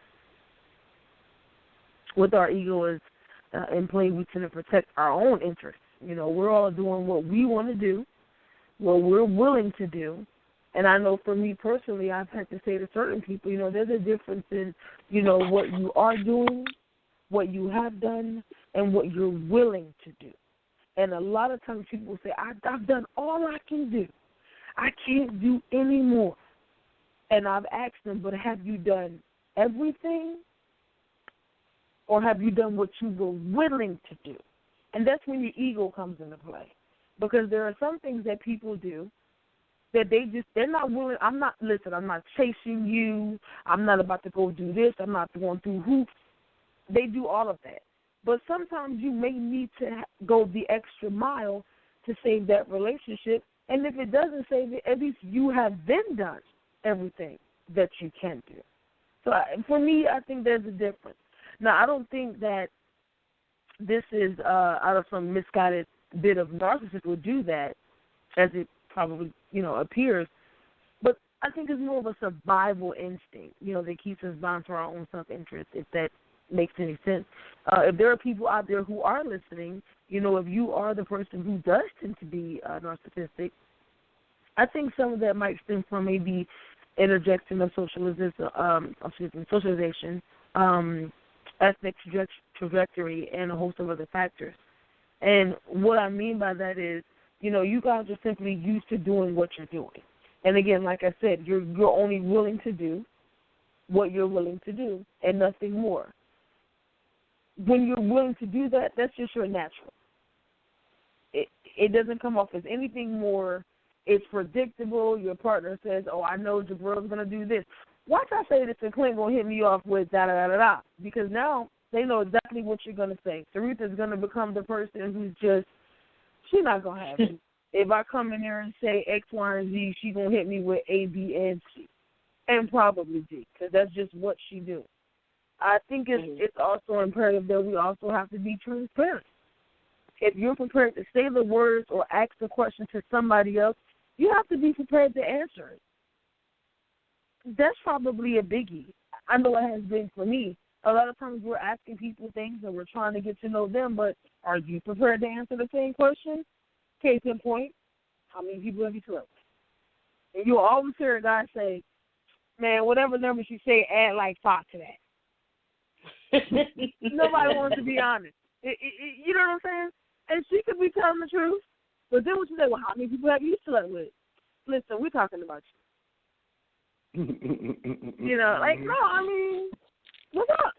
With our ego is in play, we tend to protect our own interests. We're all doing what we want to do, what we're willing to do. And I know for me personally, I've had to say to certain people, there's a difference in, what you are doing, what you have done, and what you're willing to do. And a lot of times people say, I've done all I can do. I can't do any more. And I've asked them, but have you done everything? Or have you done what you were willing to do? And that's when your ego comes into play. Because there are some things that people do that they're not willing. I'm not chasing you. I'm not about to go do this. I'm not going through hoops. They do all of that. But sometimes you may need to go the extra mile to save that relationship. And if it doesn't save it, at least you have then done everything that you can do. So for me, I think there's a difference. Now, I don't think that this is out of some misguided bit of narcissist would do that, as it probably, appears. But I think it's more of a survival instinct, that keeps us bound to our own self-interest, if that makes any sense. If there are people out there who are listening, if you are the person who does tend to be narcissistic, I think some of that might stem from maybe interjection of socialization, ethnic trajectory, and a host of other factors. And what I mean by that is, you guys are simply used to doing what you're doing. And again, like I said, you're only willing to do what you're willing to do and nothing more. When you're willing to do that, that's just your natural. It doesn't come off as anything more. It's predictable. Your partner says, oh, I know Jabrill's going to do this. Watch I say this and Clint going to hit me off with da-da-da-da-da. Because now they know exactly what you're going to say. Sarita's going to become the person who's just, she's not going to have it. If I come in there and say X, Y, and Z, she's going to hit me with A, B, and C. And probably D, because that's just what she do. I think it's also imperative that we also have to be transparent. If you're prepared to say the words or ask the question to somebody else, you have to be prepared to answer it. That's probably a biggie. I know it has been for me. A lot of times we're asking people things and we're trying to get to know them, but are you prepared to answer the same question? Case in point, how many people have you slept with? And you'll always hear a guy say, man, whatever numbers you say, add like 5 to that. Nobody wants to be honest. You know what I'm saying? And she could be telling the truth. But then when she say, well, how many people have you slept with? Listen, we're talking about you. No, I mean, what's up?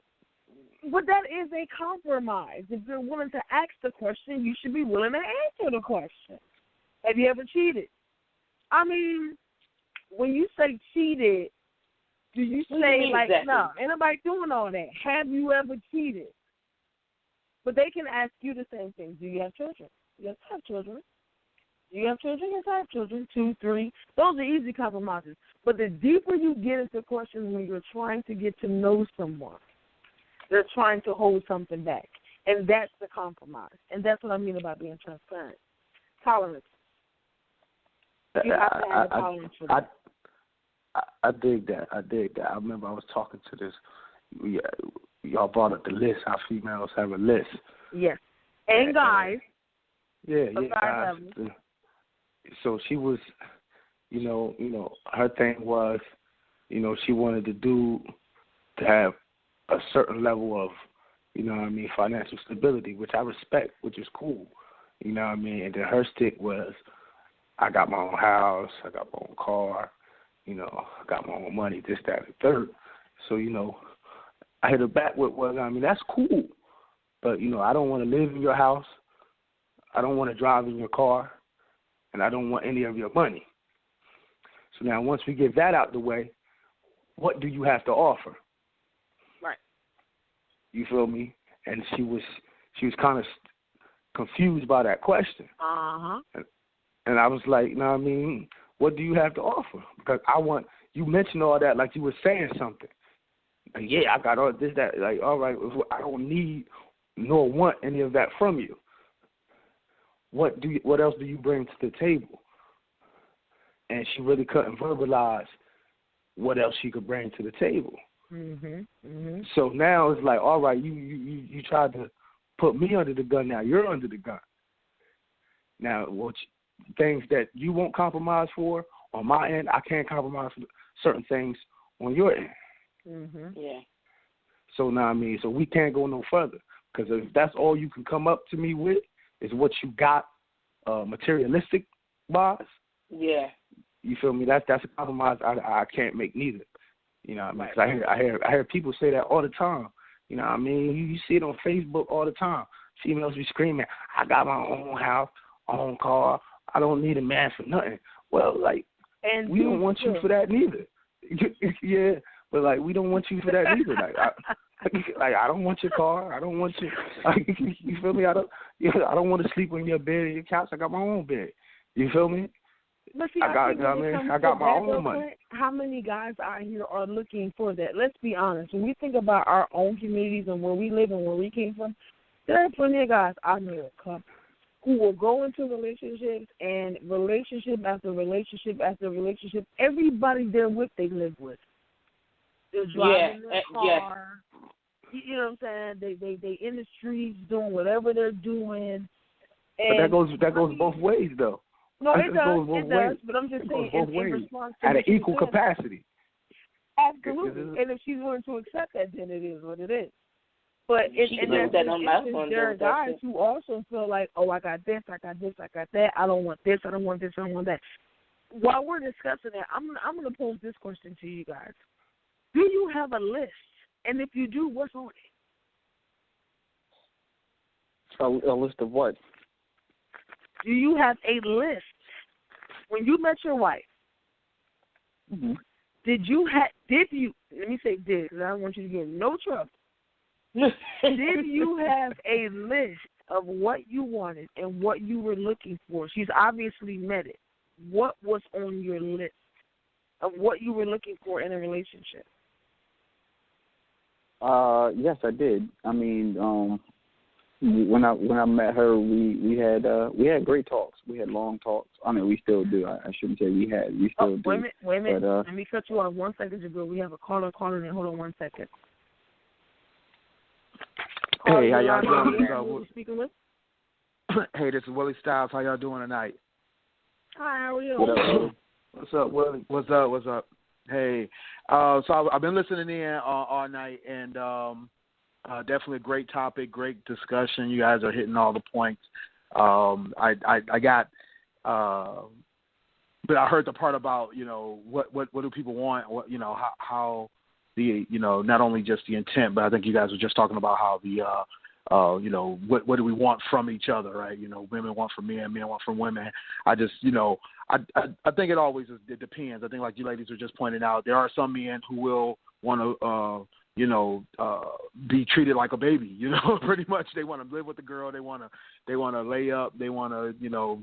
But that is a compromise. If you're willing to ask the question, you should be willing to answer the question. Have you ever cheated? I mean, when you say cheated, do you say, exactly? No, ain't nobody doing all that. Have you ever cheated? But they can ask you the same thing. Do you have children? Yes, I have children. Do you have children? Yes, I have children. 2, 3. Those are easy compromises. But the deeper you get into questions when you're trying to get to know someone, they're trying to hold something back. And that's the compromise. And that's what I mean about being transparent. Tolerance. You have to have a tolerance for that. I dig that. I remember I was talking to this y'all brought up the list, how females have a list. Yes. And guys. Yeah, guys. So she was, her thing was, she wanted the dude to have a certain level of, financial stability, which I respect, which is cool. You know what I mean? And then her stick was, I got my own house, I got my own car, I got my own money, this, that, and the third. So, I hit her back with, that's cool. But, I don't want to live in your house. I don't want to drive in your car. And I don't want any of your money. So now once we get that out the way, what do you have to offer? Right. You feel me? And she was kind of confused by that question. Uh-huh. And I was like, what do you have to offer? Because you mentioned all that like you were saying something. Like, yeah, I got all this, that. Like, all right, I don't need nor want any of that from you. What else do you bring to the table? And she really couldn't verbalize what else she could bring to the table. Mm-hmm. So now it's like, all right, you tried to put me under the gun. Now you're under the gun. Now, things that you won't compromise for on my end, I can't compromise for certain things on your end. Mm-hmm. Yeah. So now so we can't go no further, because if that's all you can come up to me with is what you got, materialistic wise. Yeah. You feel me? That's a compromise I can't make neither. You know what I mean? 'Cause I hear people say that all the time. You know what I mean? You see it on Facebook all the time. Females be screaming, I got my own house, own car. I don't need a man for nothing. Well, and we don't want you for that neither. Yeah, but we don't want you for that neither. I don't want your car. I don't want you. You feel me? I don't want to sleep on your bed or your couch. I got my own bed. You feel me? But see, I got my own money. How many guys out here are looking for that? Let's be honest. When we think about our own communities and where we live and where we came from, there are plenty of guys out here who will go into relationships, and relationship after relationship after relationship, everybody they're with, they live with. They're driving their car. Yes. You know what I'm saying? They in the streets doing whatever they're doing. And but that goes both ways, though. No, it does. But I'm just saying, in response to at an equal capacity. Absolutely. And if she's willing to accept that, then it is what it is. But there are guys who also feel like, oh, I got this, I got this, I got that. I don't want this, I don't want this, I don't want that. While we're discussing that, I'm going to pose this question to you guys. Do you have a list? And if you do, what's on it? A list of what? Do you have a list? When you met your wife, mm-hmm. Did you, let me say did, because I don't want you to get in no trouble. Did you have a list of what you wanted and what you were looking for? She's obviously met it. What was on your list of what you were looking for in a relationship? Yes, I did. I mean, when I met her, we had great talks. We had long talks. I mean, we still do. I shouldn't say we still do. Wait a minute. But, let me cut you off 1 second, Jabril. We have a caller calling in. Hold on 1 second. Hey, how y'all doing? Who are you speaking with? Hey, this is Willie Styles. How y'all doing tonight? Hi, how are you? What's up, Willie? What's up? Hey, so I've been listening in all night, and definitely a great topic, great discussion. You guys are hitting all the points. I got, but I heard the part about what do people want? What how the not only just the intent, but I think you guys were just talking about how the what do we want from each other, right? Women want from men want from women. I just I think it depends. I think, like you ladies were just pointing out, there are some men who will want to be treated like a baby, pretty much. They want to live with the girl, they want to lay up, they want to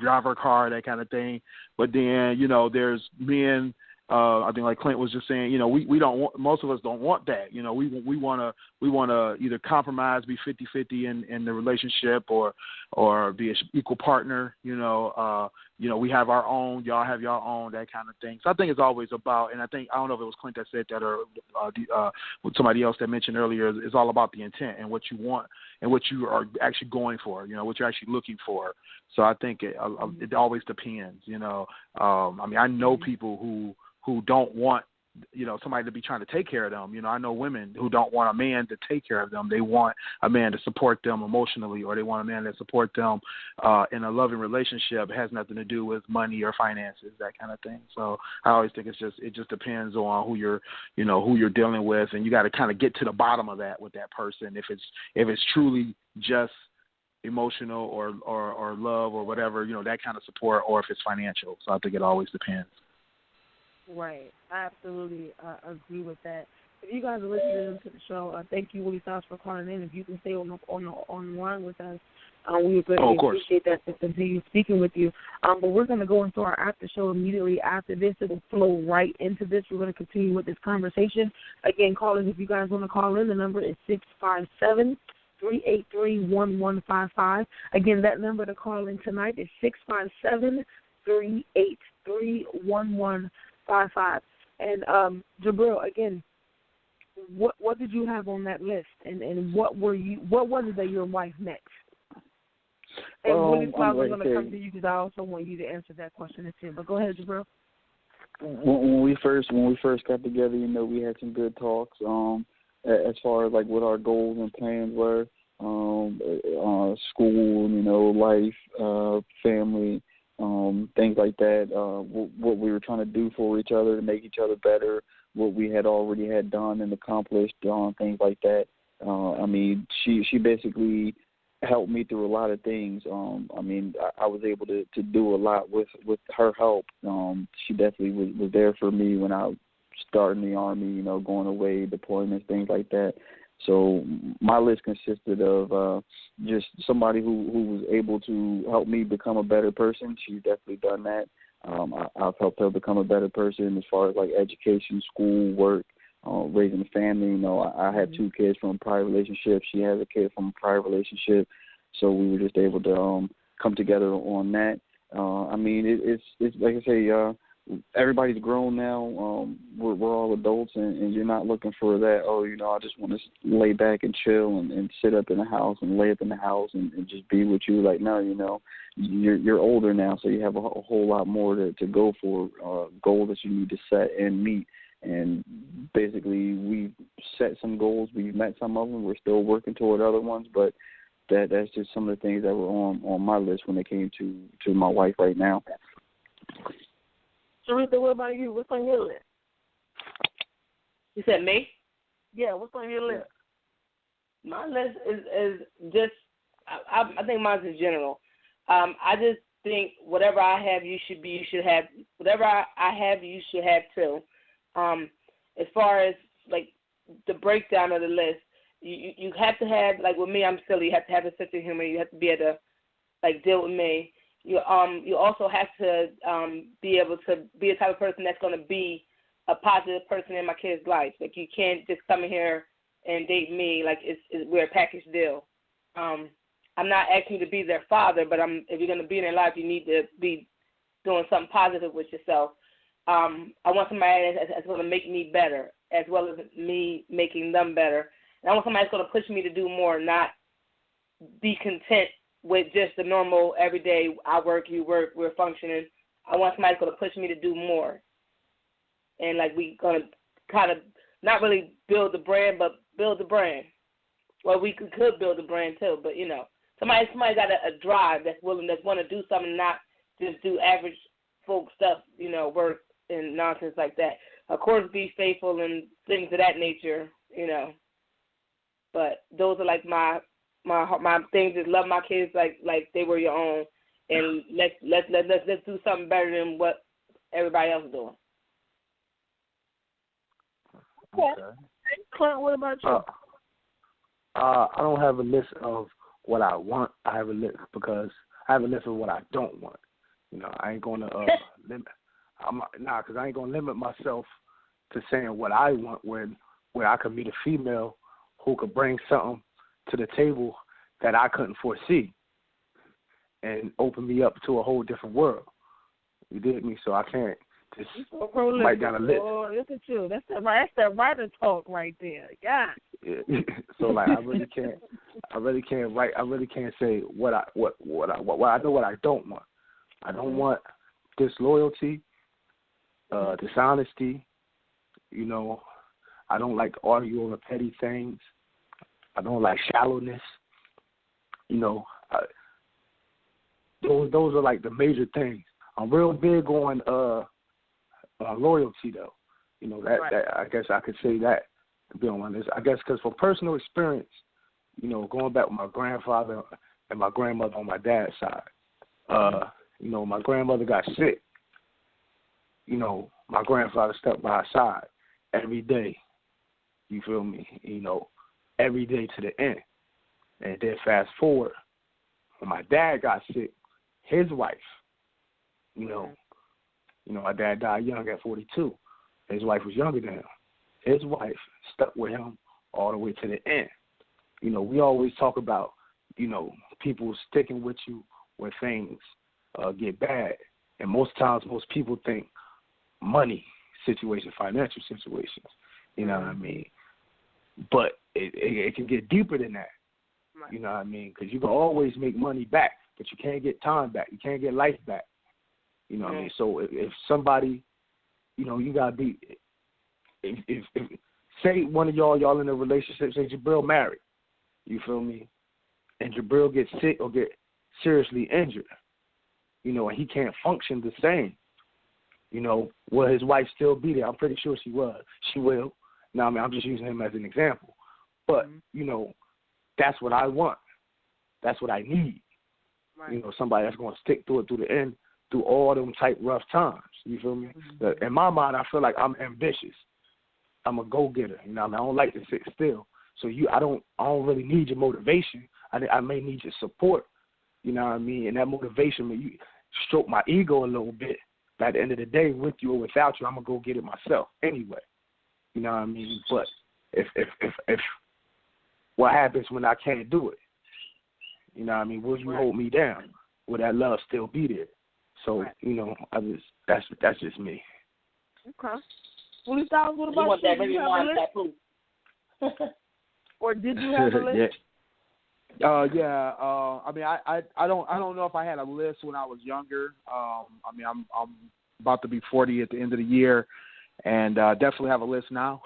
drive her car, that kind of thing. But then there's men, I think, like Clint was just saying, we don't want, most of us don't want that. We want to either compromise, be 50-50 in the relationship, or be an equal partner. we have our own, y'all have your own, that kind of thing. So I think it's always about, and I don't know if it was Clint that said that or somebody else that mentioned earlier, it's all about the intent and what you want and what you are actually going for, what you're actually looking for. So I think it always depends, I know people who don't want, somebody to be trying to take care of them. I know women who don't want a man to take care of them. They want a man to support them emotionally, or they want a man to support them in a loving relationship. It has nothing to do with money or finances, that kind of thing. So I always think it just depends on who you're dealing with, and you got to kind of get to the bottom of that with that person. If it's truly just emotional or love or whatever, that kind of support, or if it's financial. So I think it always depends. Right. I absolutely agree with that. If you guys are listening to the show, thank you, Willie Sauce, for calling in. If you can stay on the line with us, we would greatly appreciate that to continue speaking with you. But we're going to go into our after show immediately after this. It'll flow right into this. We're going to continue with this conversation. Again, callers, if you guys want to call in, the number is 657-383-1155. Again, that number to call in tonight is 657-383-1155. And Jabril, again, what did you have on that list, and what was it that your wife next? And Willie's probably going to come to you because I also want you to answer that question too. But go ahead, Jabril. When we first got together, we had some good talks. As far as like what our goals and plans were, school, life, family. Things like that, what we were trying to do for each other to make each other better, what we had already had done and accomplished, things like that. She basically helped me through a lot of things. I was able to do a lot with her help. She definitely was there for me when I started in the Army, going away, deployments, things like that. So my list consisted of just somebody who was able to help me become a better person. She's definitely done that. I've helped her become a better person as far as like education, school, work, raising a family. I had 2 kids from a prior relationship. She has a kid from a prior relationship. So we were just able to come together on that. It's like I say, everybody's grown now. We're all adults, and you're not looking for that. I just want to lay back and chill and sit up in the house and lay up in the house and just be with you. Like, no, you're older now, so you have a whole lot more to go for. Goals that you need to set and meet. And basically, we've set some goals. We've met some of them. We're still working toward other ones, but that's just some of the things that were on my list when it came to my wife right now. Sharitha, what about you? What's on your list? You said me? Yeah, what's on your list? My list is just, I think mine's in general. I just think whatever I have, you should have. Whatever I have, you should have too. As far as, like, the breakdown of the list, you have to have, like with me, I'm silly. You have to have a sense of humor. You have to be able to, like, deal with me. You also have to be able to be a type of person that's going to be a positive person in my kid's life. Like, you can't just come in here and date me like we're a package deal. I'm not asking you to be their father, but if you're going to be in their life, you need to be doing something positive with yourself. I want somebody that's going to make me better, as well as me making them better. And I want somebody that's going to push me to do more, not be content with just the normal everyday, I work, you work, we're functioning. I want somebody that's going to push me to do more. And, like, we going to kind of not really build the brand, but build the brand. Well, we could build the brand too, but, somebody got a drive that's willing, that's want to do something, not just do average folk stuff, work and nonsense like that. Of course, be faithful and things of that nature, But those are like my things is love my kids like they were your own, and let's do something better than what everybody else is doing. Okay. Clint, what about you? I don't have a list of what I want. I have a list because I have a list of what I don't want. I ain't gonna limit. Because I ain't gonna limit myself to saying what I want where I could meet a female who could bring something to the table that I couldn't foresee and open me up to a whole different world. You dig me? So I can't just so prolific. write down a list. Oh, look at you. That's that writer talk right there. Yeah. So like I really can't write. I really can't say what I know what I don't want. I don't want disloyalty, dishonesty. You know, I don't like to argue over petty things. I don't like shallowness. You know, those are like the major things. I'm real big on loyalty, though. You know, that I guess I could say that to be on my list. I guess because from personal experience, you know, going back with my grandfather and my grandmother on my dad's side, you know, my grandmother got sick. You know, my grandfather stuck by her side every day. You feel me? You know, every day to the end. And then fast forward, when my dad got sick, his wife, you know, my dad died young at 42. His wife was younger than him. His wife stuck with him all the way to the end. You know, we always talk about, you know, people sticking with you when things get bad. And most times, most people think money situation, financial situations. You know what I mean? But it can get deeper than that. Right. You know what I mean? Because you can always make money back, but you can't get time back. You can't get life back. You know what I mean? So if somebody, you know, you got to be, if say one of y'all in a relationship, say Jabril married, you feel me? And Jabril gets sick or get seriously injured, you know, and he can't function the same. You know, will his wife still be there? I'm pretty sure she will. She will. Now, I mean, I'm just using him as an example. But, you know, that's what I want. That's what I need. Right. You know, somebody that's going to stick through it through the end, through all them type rough times. You feel me? In my mind, I feel like I'm ambitious. I'm a go-getter. You know, I mean, I don't like to sit still. So I don't really need your motivation. I may need your support. You know what I mean? And that motivation, when you stroke my ego a little bit, but at the end of the day, with you or without you, I'm gonna go get it myself anyway. You know what I mean? But if what happens when I can't do it? You know what I mean? Will you hold me down? Will that love still be there? So you know, that's just me. Okay. Well, Styles, what about you? Did you have a list? Or did you have a list? I mean, I don't know if I had a list when I was younger. I mean, I'm about to be 40 at the end of the year, and definitely have a list now.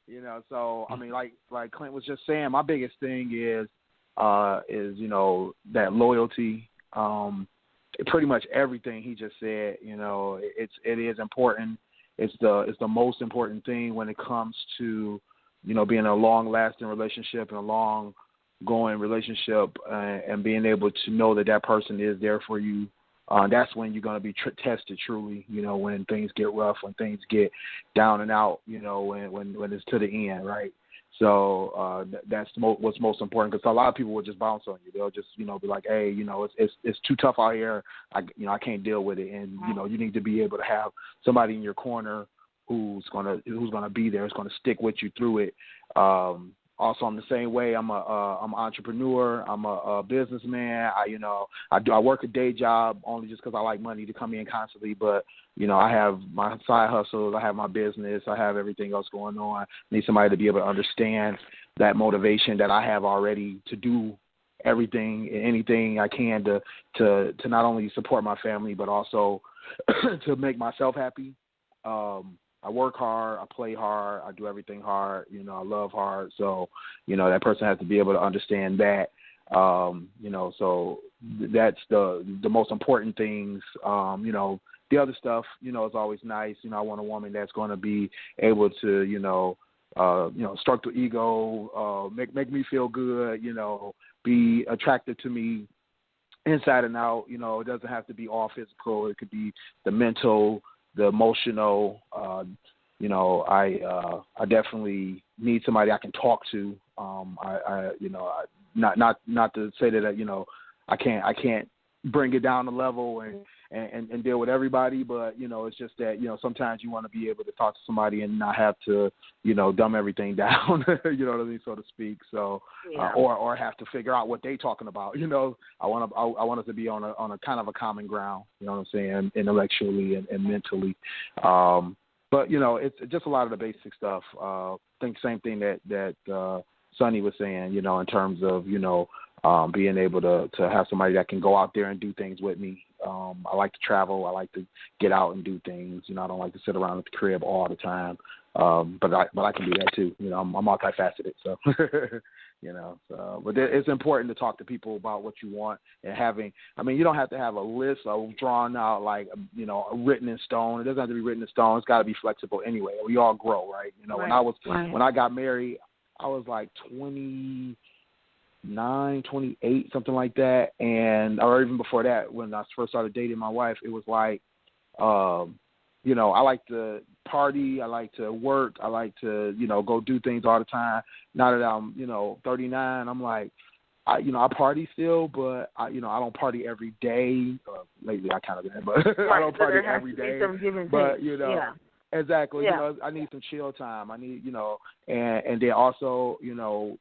You know, so I mean, like Clint was just saying, my biggest thing is you know, that loyalty. Pretty much everything he just said, you know, it is important. It's the most important thing when it comes to, you know, being in a long-lasting relationship and a long-going relationship, and being able to know that person is there for you. That's when you're going to be tested truly, you know, when things get rough, when things get down and out, you know, when it's to the end, right? So that's what's most important, because a lot of people will just bounce on you. They'll just, you know, be like, hey, you know, it's too tough out here. I can't deal with it. And you know, you need to be able to have somebody in your corner who's gonna be there, who's gonna stick with you through it. Also, I'm the same way. I'm an entrepreneur. I'm a businessman. I work a day job only just because I like money to come in constantly. But you know, I have my side hustles. I have my business. I have everything else going on. I need somebody to be able to understand that motivation that I have already to do everything and anything I can to not only support my family but also to make myself happy. I work hard, I play hard, I do everything hard, you know, I love hard. So, you know, that person has to be able to understand that, you know, so that's the most important things. You know, the other stuff, you know, is always nice. You know, I want a woman that's going to be able to, you know, stroke the ego, make me feel good, you know, be attracted to me inside and out. You know, it doesn't have to be all physical. It could be the mental, the emotional. You know, I definitely need somebody I can talk to. Not to say that, you know, I can't bring it down a level and deal with everybody, but, you know, it's just that, you know, sometimes you want to be able to talk to somebody and not have to, you know, dumb everything down, you know what I mean, so to speak. So, or have to figure out what they talking about, you know. I want us to be on a kind of a common ground, you know what I'm saying, intellectually and mentally. But, you know, it's just a lot of the basic stuff. I think same thing that Sonny was saying, you know, in terms of, you know, being able to have somebody that can go out there and do things with me. I like to travel. I like to get out and do things. You know, I don't like to sit around at the crib all the time. But I can do that too. You know, I'm multifaceted. So, you know, but it's important to talk to people about what you want and having. I mean, you don't have to have a list of drawn out, like, you know, written in stone. It doesn't have to be written in stone. It's got to be flexible anyway. We all grow, right? You know, when I got married, I was like 29, 28, something like that, or even before that, when I first started dating my wife, it was like, you know, I like to party, I like to work, I like to, you know, go do things all the time. Now that I'm, you know, 39, I'm like, I party still, but I don't party every day. Lately, I kind of am, but I don't party every day. But you know. Yeah. Exactly. Yeah. You know, I need some chill time. I need, you know, and then also, you know,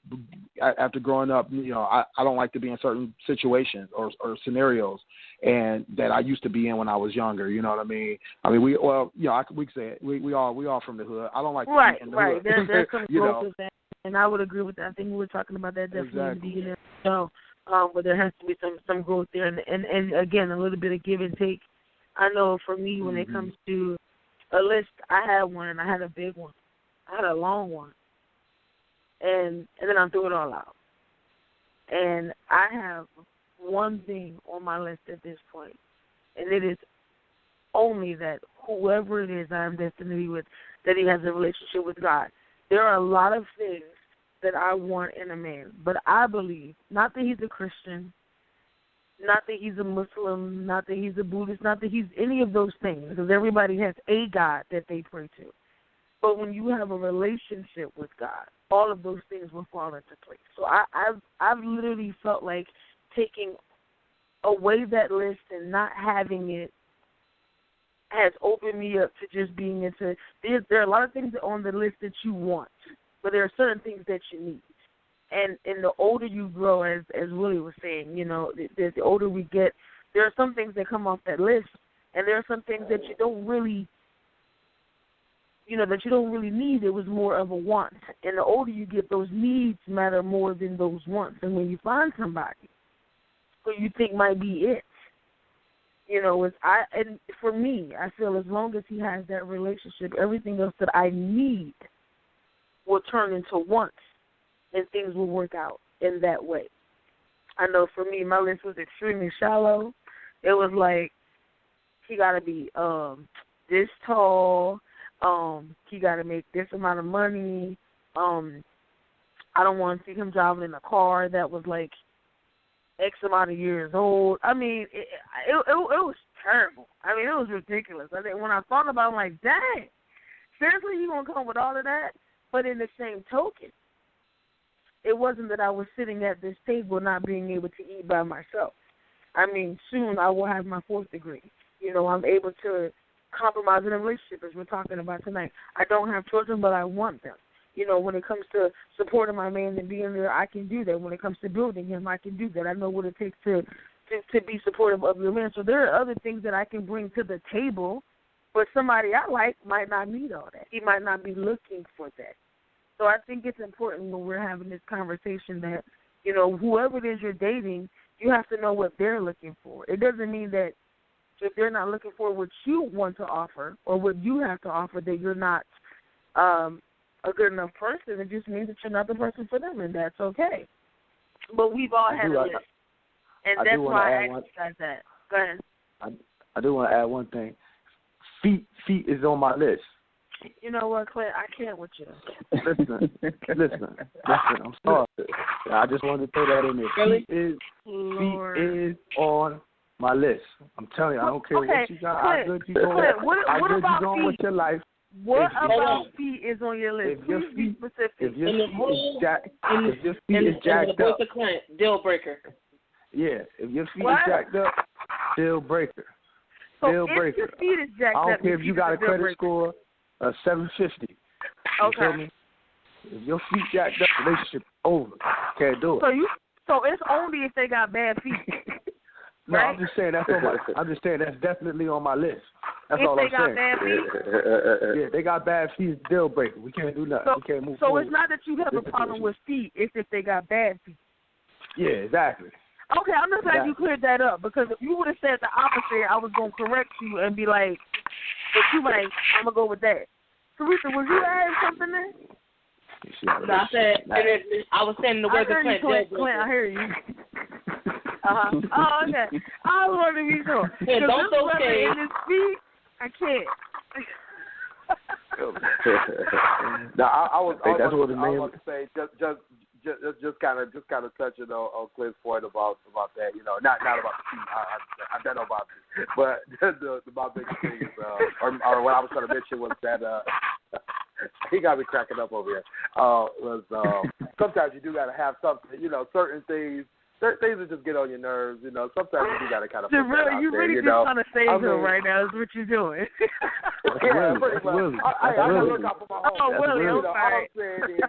after growing up, you know, I don't like to be in certain situations or scenarios and that I used to be in when I was younger. You know what I mean? I mean, we can say it. We all from the hood. I don't like to be in the hood. There's some growth with that, and I would agree with that. I think we were talking about that definitely in the beginning of the show. But there has to be some growth there, and again, a little bit of give and take. I know for me, when it comes to a list, I had one, and I had a big one. I had a long one. And then I threw it all out. And I have one thing on my list at this point, and it is only that whoever it is I'm destined to be with, that he has a relationship with God. There are a lot of things that I want in a man, but I believe, not that he's a Christian, not that he's a Muslim, not that he's a Buddhist, not that he's any of those things, because everybody has a God that they pray to. But when you have a relationship with God, all of those things will fall into place. So I've literally felt like taking away that list and not having it has opened me up to just being into. There are a lot of things on the list that you want, but there are certain things that you need. And the older you grow, as Willie was saying, you know, the older we get, there are some things that come off that list, and there are some things that you don't really, you know, that you don't really need. It was more of a want. And the older you get, those needs matter more than those wants. And when you find somebody who you think might be it, you know, and for me, I feel as long as he has that relationship, everything else that I need will turn into wants. And things will work out in that way. I know for me, my list was extremely shallow. It was like, he got to be this tall. He got to make this amount of money. I don't want to see him driving in a car that was like X amount of years old. I mean, it was terrible. I mean, it was ridiculous. I mean, when I thought about it, I'm like, dang, seriously, you going to come with all of that? But in the same token, it wasn't that I was sitting at this table not being able to eat by myself. I mean, soon I will have my 4th degree. You know, I'm able to compromise in a relationship, as we're talking about tonight. I don't have children, but I want them. You know, when it comes to supporting my man and being there, I can do that. When it comes to building him, I can do that. I know what it takes to be supportive of your man. So there are other things that I can bring to the table, but somebody I like might not need all that. He might not be looking for that. So I think it's important when we're having this conversation that, you know, whoever it is you're dating, you have to know what they're looking for. It doesn't mean that if they're not looking for what you want to offer or what you have to offer, that you're not a good enough person. It just means that you're not the person for them, and that's okay. But we've all had a list, and that's why I emphasize that. Go ahead. I do want to add one thing. Feet is on my list. You know what, Clint? I can't with you. Listen. I'm sorry. I just wanted to throw that in there. Really? Feet is on my list. I'm telling you, I don't care what you got. How good you going? How good you going with your life? What about feet is on your list? Please be specific. If your feet is jacked up, deal breaker. Yeah, if your feet is jacked up, deal breaker. So deal if breaker. your feet is jacked I don't up, care if you got a credit breaker. score of 750. You feel me? If your feet jacked up, relationship over. Can't do it. So it's only if they got bad feet. No, right? I'm just saying that's on my. I'm just saying that's definitely on my list. That's if all they I'm got saying. bad feet. Yeah, they got bad feet. Deal breaker. We can't do nothing. So, we can't move so forward. it's not that you have a problem with feet. It's if they got bad feet. Yeah, exactly. Okay, I'm just glad you cleared that up because if you would have said the opposite, I was gonna correct you and be like, but you like, I'm gonna go with that. Teresa, was you adding something there? No, I said, I was saying the words of Clint. I hear you. Oh, okay. I want to be sure. Yeah, don't throw shade. In his feet, I can't. No, I was about to say just kind of touching on Clint's point about that. You know, not about the feet. I don't know about it, but my big thing is, or what I was trying to mention was that he got me cracking up over here. Was sometimes you do got to have something. You know, certain things. Things that just get on your nerves, you know. Sometimes you do got to kind of put that out you there, really you just know. trying to save him right now is what you're doing. Yeah, pretty much. I got to look out for my home. Oh, Willie, you know, okay. all I'm saying is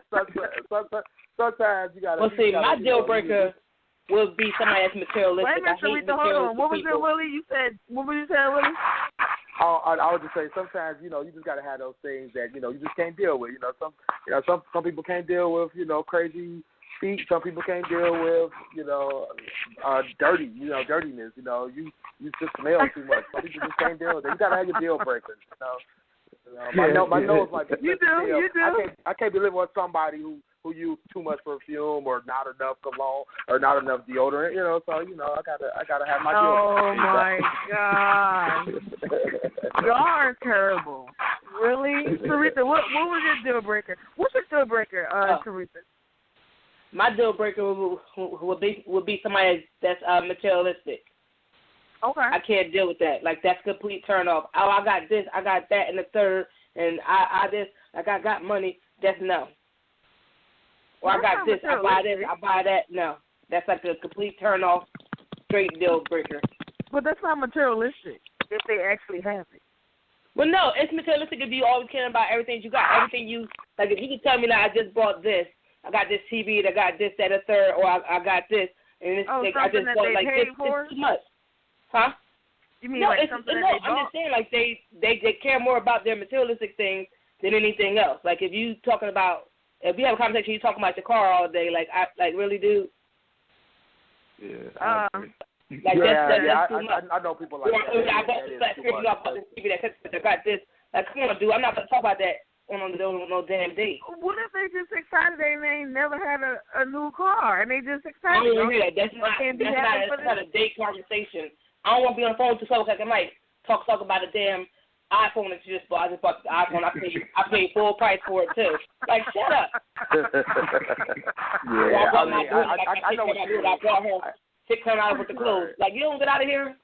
sometimes you got to. Well, see, my deal breaker will be somebody that's materialistic. Wait a minute, Teresa, hold on. What was it, Willie? What were you saying, Willie? I would just say sometimes, you know, you just got to have those things that, you know, you just can't deal with. You know, some people can't deal with, you know, crazy feet. Some people can't deal with, you know, dirtiness. You know, you just smell too much. Some people just can't deal with it. You got to have your deal breakers. You know, my nose might be. You do. I can't be living with somebody who use too much perfume or not enough cologne or not enough deodorant. You know, so you know, I gotta have my deal. Oh my God, y'all are terrible. Really, Teresa? What was your deal breaker? What's your deal breaker, Teresa? My deal breaker would be somebody that's materialistic. Okay. I can't deal with that. Like, that's a complete turn off. Oh, I got this, I got that, and the third, and I this, like I got money. That's no. Or I got this, I buy this, I buy that. No, that's like a complete turn off, straight deal breaker. But that's not materialistic if they actually have it. Well, no, it's materialistic if you always care about everything you got. Everything you, like, if you can tell me that I just bought this, I got this TV, I got this, that, a third, or I got this, and it's like, I just bought like this, it's too much. Huh? You mean no, like something that they bought? I'm just saying, like, they care more about their materialistic things than anything else. Like, if you talking about, if you have a conversation, you talking about your car all day, like, really, dude? Yeah. Like, that's too much. I know people like that. I bought this TV, that got this. Like, come on, dude, I'm not going to talk about that on no damn date. What if they just excited they ain't never had a new car and they just excited? I don't want to hear that. That's not a date conversation. I don't want to be on the phone with 12 o'clock at night talk about a damn iPhone that you just bought. I just bought the iPhone. I paid full price for it too. Like, shut up. Yeah, I know what you mean. I brought home $600 worth of clothes. Like, you don't get out of here.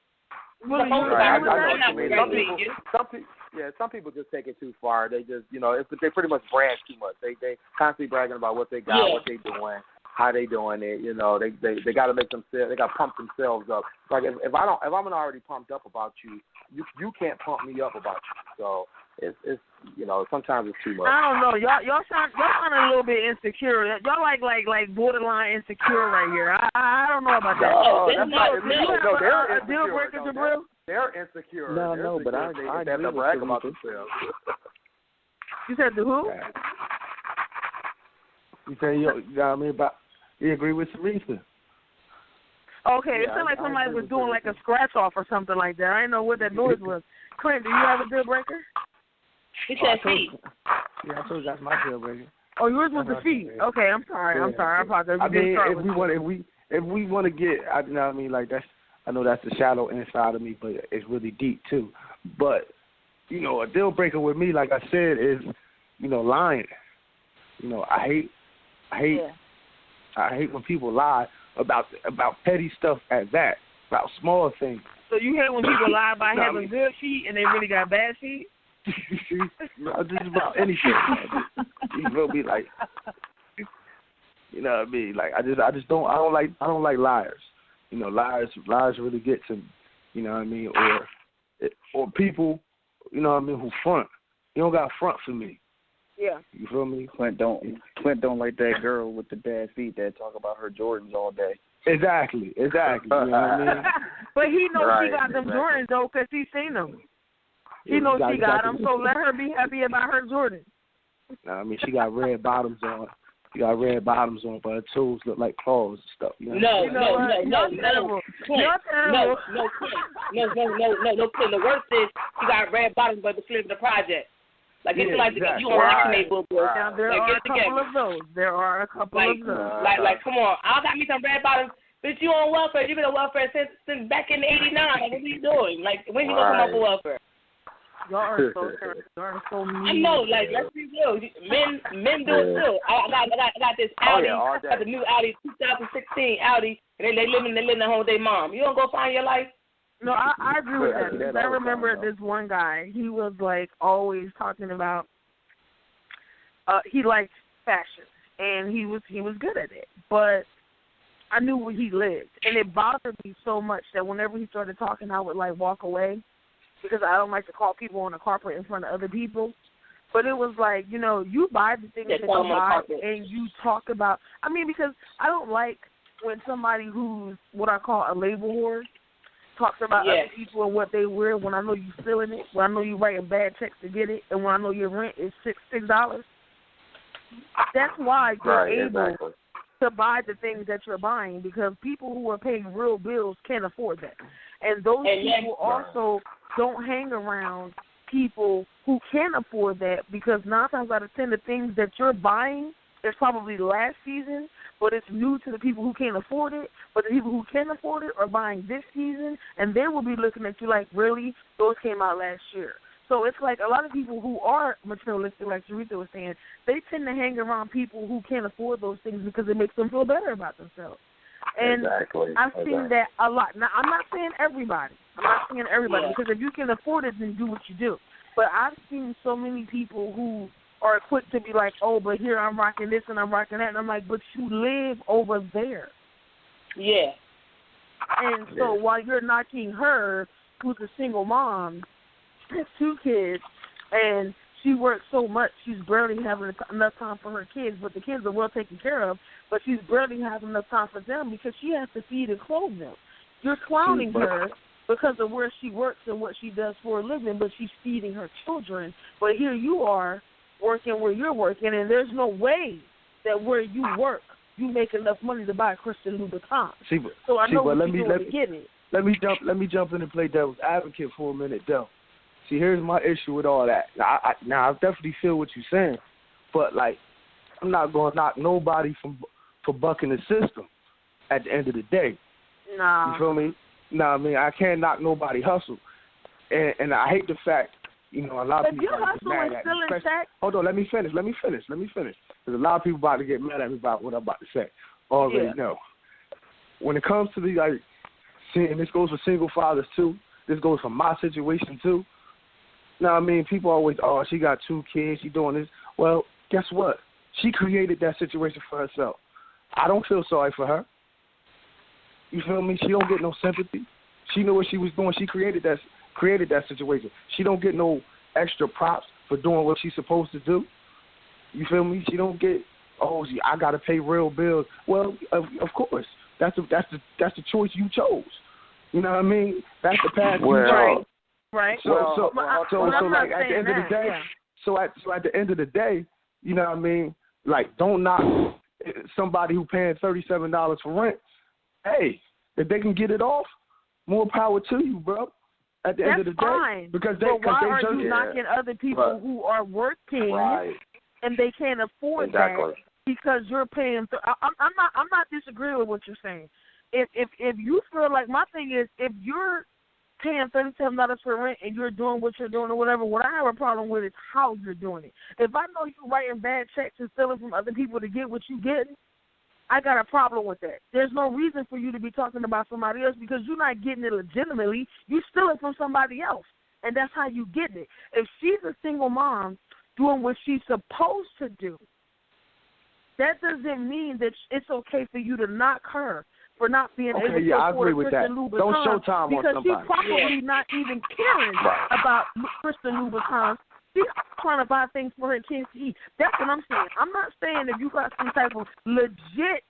Some people just take it too far. They just, you know, they pretty much brag too much. They constantly bragging about what they got, what they doing, how they doing it. You know, they got to make themselves, they got to pump themselves up. Like if I'm already pumped up about you can't pump me up about you. So it's you know, sometimes it's too much. I don't know. Y'all sound a little bit insecure. Y'all like borderline insecure right here. I don't know about that. No, that's not. They're a deal breaker, Jabril? They're insecure. No, but I have to brag about themselves. You said the who? You say you agree with Teresa? Okay, it sounded like somebody was doing like a scratch off or something like that. I didn't know what that noise was. Clint, do you have a deal breaker? He said feet. Yeah, I told you that's my deal breaker. Oh, yours was the feet. Okay, I'm sorry. I apologize. I mean, if we want to get, you know what I mean, like that's, I know that's the shallow inside of me, but it's really deep too. But you know, a deal breaker with me, like I said, is, you know, lying. You know, I hate when people lie about petty stuff at that, about small things. So you hate when people lie about having good feet and they really got bad feet? No, just about anything. You will be like, you know what I mean? Like I don't like liars. You know, liars really get to me. You know what I mean? Or or people, you know what I mean, who front. You don't got front for me. Yeah. You feel me? Clint don't like that girl with the bad feet that talk about her Jordans all day. Exactly. You know what I mean? But he knows Right, she got them exactly. Jordans, though, because he's seen them. He Yeah, knows you she got them. them, so let her be happy about her Jordans. I mean, she got red bottoms on. She got red bottoms on, but her toes look like claws and stuff. You know? You're terrible. You're terrible. No, Clint. The worst is she got red bottoms, but it's living the project. Like it's like exactly. you on Rocky Boo Boo. Now, there Like, are get a couple together. of those. There are a couple of those. Like, come on. I got me some red bottoms. Bitch, you on welfare. You've been on welfare since back in '89. Like, what are you doing? Like, when you gonna come off of welfare? Y'all are so terrible. Y'all are so mean. I know. Like, let's be real. Men do it too. I got this Audi. I got the new Audi 2016 Audi, and they living at home with their mom. You don't go find your life. No, I agree with that. Because I remember this one guy. He was like always talking about. He liked fashion, and he was good at it. But I knew where he lived, and it bothered me so much that whenever he started talking, I would like walk away because I don't like to call people on the carpet in front of other people. But it was like, you know, you buy the things that you buy, and you talk about. I mean, because I don't like when somebody who's what I call a label whore talks about other people and what they wear when I know you stealing it, when I know you writing bad checks to get it, and when I know your rent is $6. That's why you're able to buy the things that you're buying, because people who are paying real bills can't afford that. And those people also don't hang around people who can afford that, because 9 times out of 10 the things that you're buying is probably last season, but it's new to the people who can't afford it. But the people who can afford it are buying this season, and they will be looking at you like, really? Those came out last year. So it's like a lot of people who are materialistic, like Sharitha was saying, they tend to hang around people who can't afford those things because it makes them feel better about themselves. And I've seen that a lot. Now, I'm not saying everybody. Because if you can afford it, then do what you do. But I've seen so many people who are quick to be like, oh, but here I'm rocking this and I'm rocking that. And I'm like, but you live over there. Yeah. And so while you're knocking her, who's a single mom, has 2 kids, and she works so much, she's barely having enough time for her kids, but the kids are well taken care of, but she's barely having enough time for them because she has to feed and clothe them. You're clowning her because of where she works and what she does for a living, but she's feeding her children. But here you are working where you're working, and there's no way that where you work you make enough money to buy a Christian Louboutin. So I know what you're doing to get it. Let me jump in and play devil's advocate for a minute, though. See, here's my issue with all that. Now, I definitely feel what you're saying, but, like, I'm not going to knock nobody for bucking the system at the end of the day. No. You feel me? No, I mean, I can't knock nobody hustle. And I hate the fact, you know, a lot of people get mad at me. Hold on, let me finish. Because a lot of people about to get mad at me about what I'm about to say. Already know. When it comes to the, like, and this goes for single fathers, too. This goes for my situation, too. Now, I mean, people always, oh, she got 2 kids, she doing this. Well, guess what? She created that situation for herself. I don't feel sorry for her. You feel me? She don't get no sympathy. She knew what she was doing. She created that situation. She don't get no extra props for doing what she's supposed to do. You feel me? She don't get, I got to pay real bills. Well, of course. That's the choice you chose. You know what I mean? That's the path you chose. Right. So like at the end of the day, so at the end of the day, you know what I mean? Like, don't knock somebody who paying $37 for rent. Hey, if they can get it off, more power to you, bro. At the end of the day, because why are you knocking other people who are working and they can't afford that because you're paying? I'm not disagreeing with what you're saying. If you feel like, my thing is, if you're paying $37 for rent and you're doing what you're doing or whatever, what I have a problem with is how you're doing it. If I know you're writing bad checks and stealing from other people to get what you get, I got a problem with that. There's no reason for you to be talking about somebody else because you're not getting it legitimately. You steal it from somebody else, and that's how you get it. If she's a single mom doing what she's supposed to do, that doesn't mean that it's okay for you to knock her for not being able to I afford agree with Christian that. Louboutins Don't show time because on somebody. she's probably not even caring about Christian Louboutins. She's trying to buy things for her kids to eat. That's what I'm saying. I'm not saying if you got some type of legit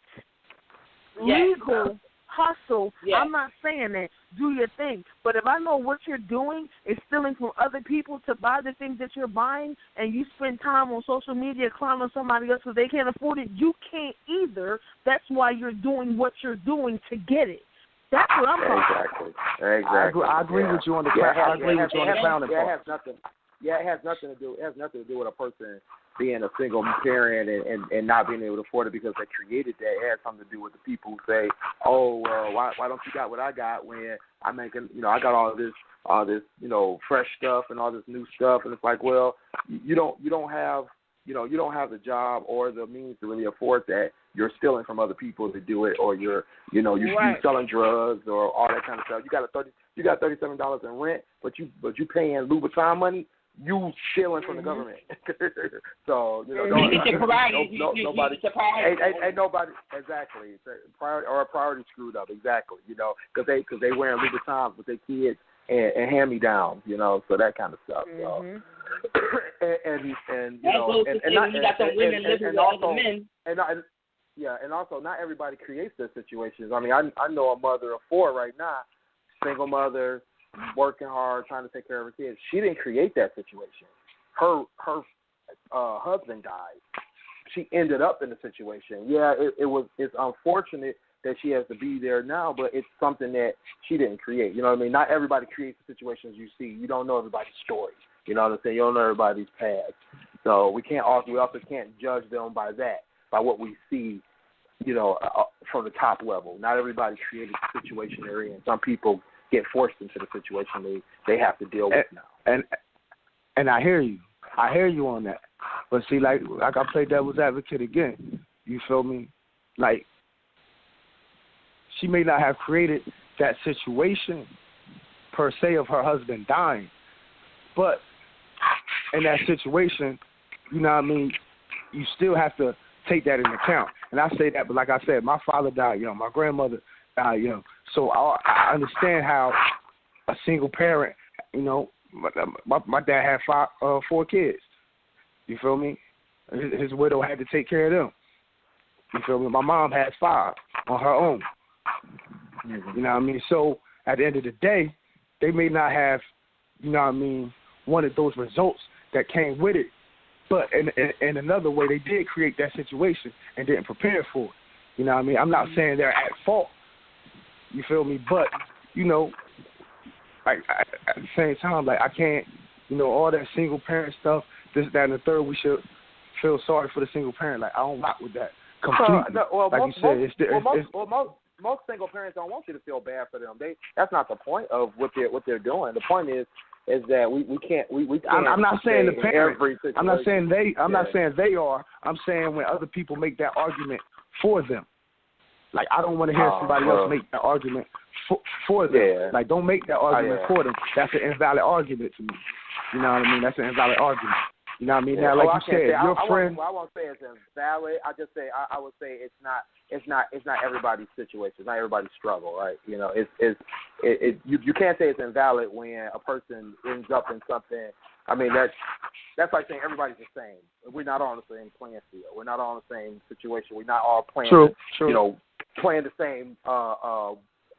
legal hustle, I'm not saying that. Do your thing. But if I know what you're doing is stealing from other people to buy the things that you're buying, and you spend time on social media clowning somebody else because they can't afford it, you can't either. That's why you're doing what you're doing to get it. That's what I'm talking about. Exactly. I agree with you on the I agree with you on the clowning part. It has nothing to do. It has nothing to do with a person being a single parent and not being able to afford it because they created that. It has something to do with the people who say, "Oh, why don't you got what I got when I'm making, I got all this, fresh stuff and all this new stuff." And it's like, well, you don't have the job or the means to really afford that. You're stealing from other people to do it, or you're selling drugs or all that kind of stuff. You got $37 in rent, but you paying Louboutin money. You stealing from the government. So nobody exactly. A priority screwed up exactly. Because they wearing Louboutins with their kids and hand me downs. So that kind of stuff. So. And also not everybody creates their situations. I mean, I know a mother of 4 right now, single mother, working hard, trying to take care of her kids. She didn't create that situation. Her husband died. She ended up in the situation. Yeah, it's unfortunate that she has to be there now, but it's something that she didn't create. You know what I mean? Not everybody creates the situations you see. You don't know everybody's story. You know what I'm saying? You don't know everybody's past. So we also can't judge them by that, by what we see, from the top level. Not everybody created the situation they're in. Some people get forced into the situation they have to deal with now. And I hear you. I hear you on that. But see, like I play devil's advocate again. You feel me? Like, she may not have created that situation per se of her husband dying, but in that situation, you know what I mean, you still have to take that into account. And I say that, but like I said, my father died young. My grandmother died young. So I understand how a single parent, my dad had 4 kids. You feel me? His widow had to take care of them. You feel me? My mom had 5 on her own. You know what I mean? So at the end of the day, they may not have, wanted those results that came with it. But in another way, they did create that situation and didn't prepare for it. You know what I mean? I'm not saying they're at fault. You feel me? But, like at the same time, like I can't, all that single parent stuff, this, that, and the third, we should feel sorry for the single parent. Like, I don't rock with that completely. Most single parents don't want you to feel bad for them. That's not the point of what they're doing. The point is that we can't. I'm not saying the parent. I'm not saying they. I'm not saying they are. I'm saying when other people make that argument for them. Like, I don't want to hear somebody else make that argument for them. Yeah. Like, don't make that argument for them. That's an invalid argument to me. You know what I mean? That's an invalid argument. You know what I mean? Now, like you said, your friend. I won't say it's invalid. I just say I would say it's not everybody's situation. It's not everybody's struggle, right? You can't say it's invalid when a person ends up in something. I mean, that's like saying everybody's the same. We're not all on the same playing field. We're not all in the same situation. We're not all playing. True. Playing the same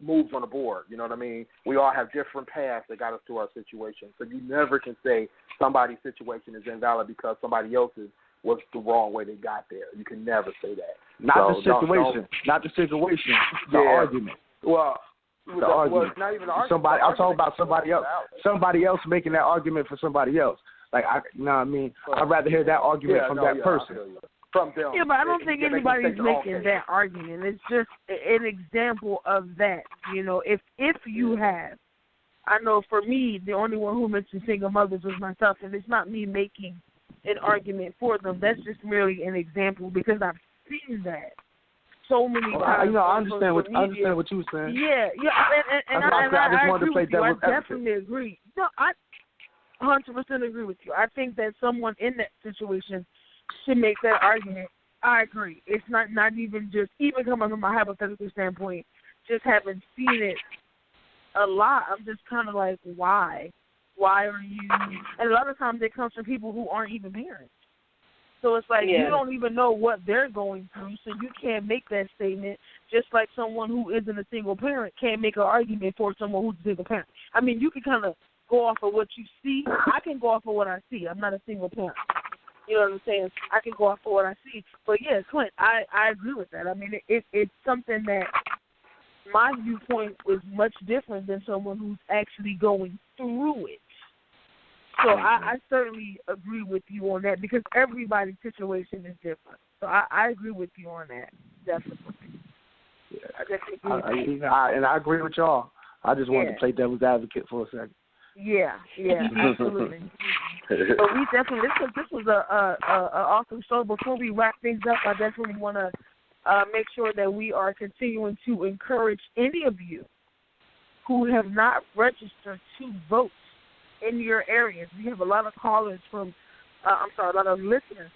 moves on the board. You know what I mean? We all have different paths that got us to our situation. So you never can say somebody's situation is invalid because somebody else's was the wrong way they got there. You can never say that. Not the situation. The argument. Well, the argument. It's not even an argument. I'm talking about somebody else. Somebody else making that argument for somebody else. Like, you know what I mean? I'd rather hear that argument from that person. From them. Yeah, but I don't think anybody's making that argument. It's just an example of that. If you have, I know for me, the only one who mentioned single mothers was myself, and it's not me making an argument for them. That's just merely an example because I've seen that so many times. I understand what you were saying. Yeah, and I just wanted to play devil's advocate. I definitely agree. No, I 100% agree with you. I think that someone in that situation should make that argument. I agree. It's not even coming from a hypothetical standpoint. just haven't seen it a lot, I'm just kind of like, why? Why are you? And a lot of times it comes from people who aren't even parents. So it's like you don't even know what they're going through, so you can't make that statement. Just like someone who isn't a single parent can't make an argument for someone who's a single parent. I mean, you can kind of go off of what you see. I can go off of what I see. I'm not a single parent. You know what I'm saying? I can go off of what I see. But, yeah, Clint, I agree with that. I mean, it's something that my viewpoint was much different than someone who's actually going through it. So I certainly agree with you on that because everybody's situation is different. So I agree with you on that, definitely. Yeah. I definitely agree. And I agree with y'all. I just wanted to play devil's advocate for a second. Yeah, absolutely. But we definitely this was a awesome show. Before we wrap things up, I definitely want to make sure that we are continuing to encourage any of you who have not registered to vote in your areas. We have a lot of callers from, a lot of listeners,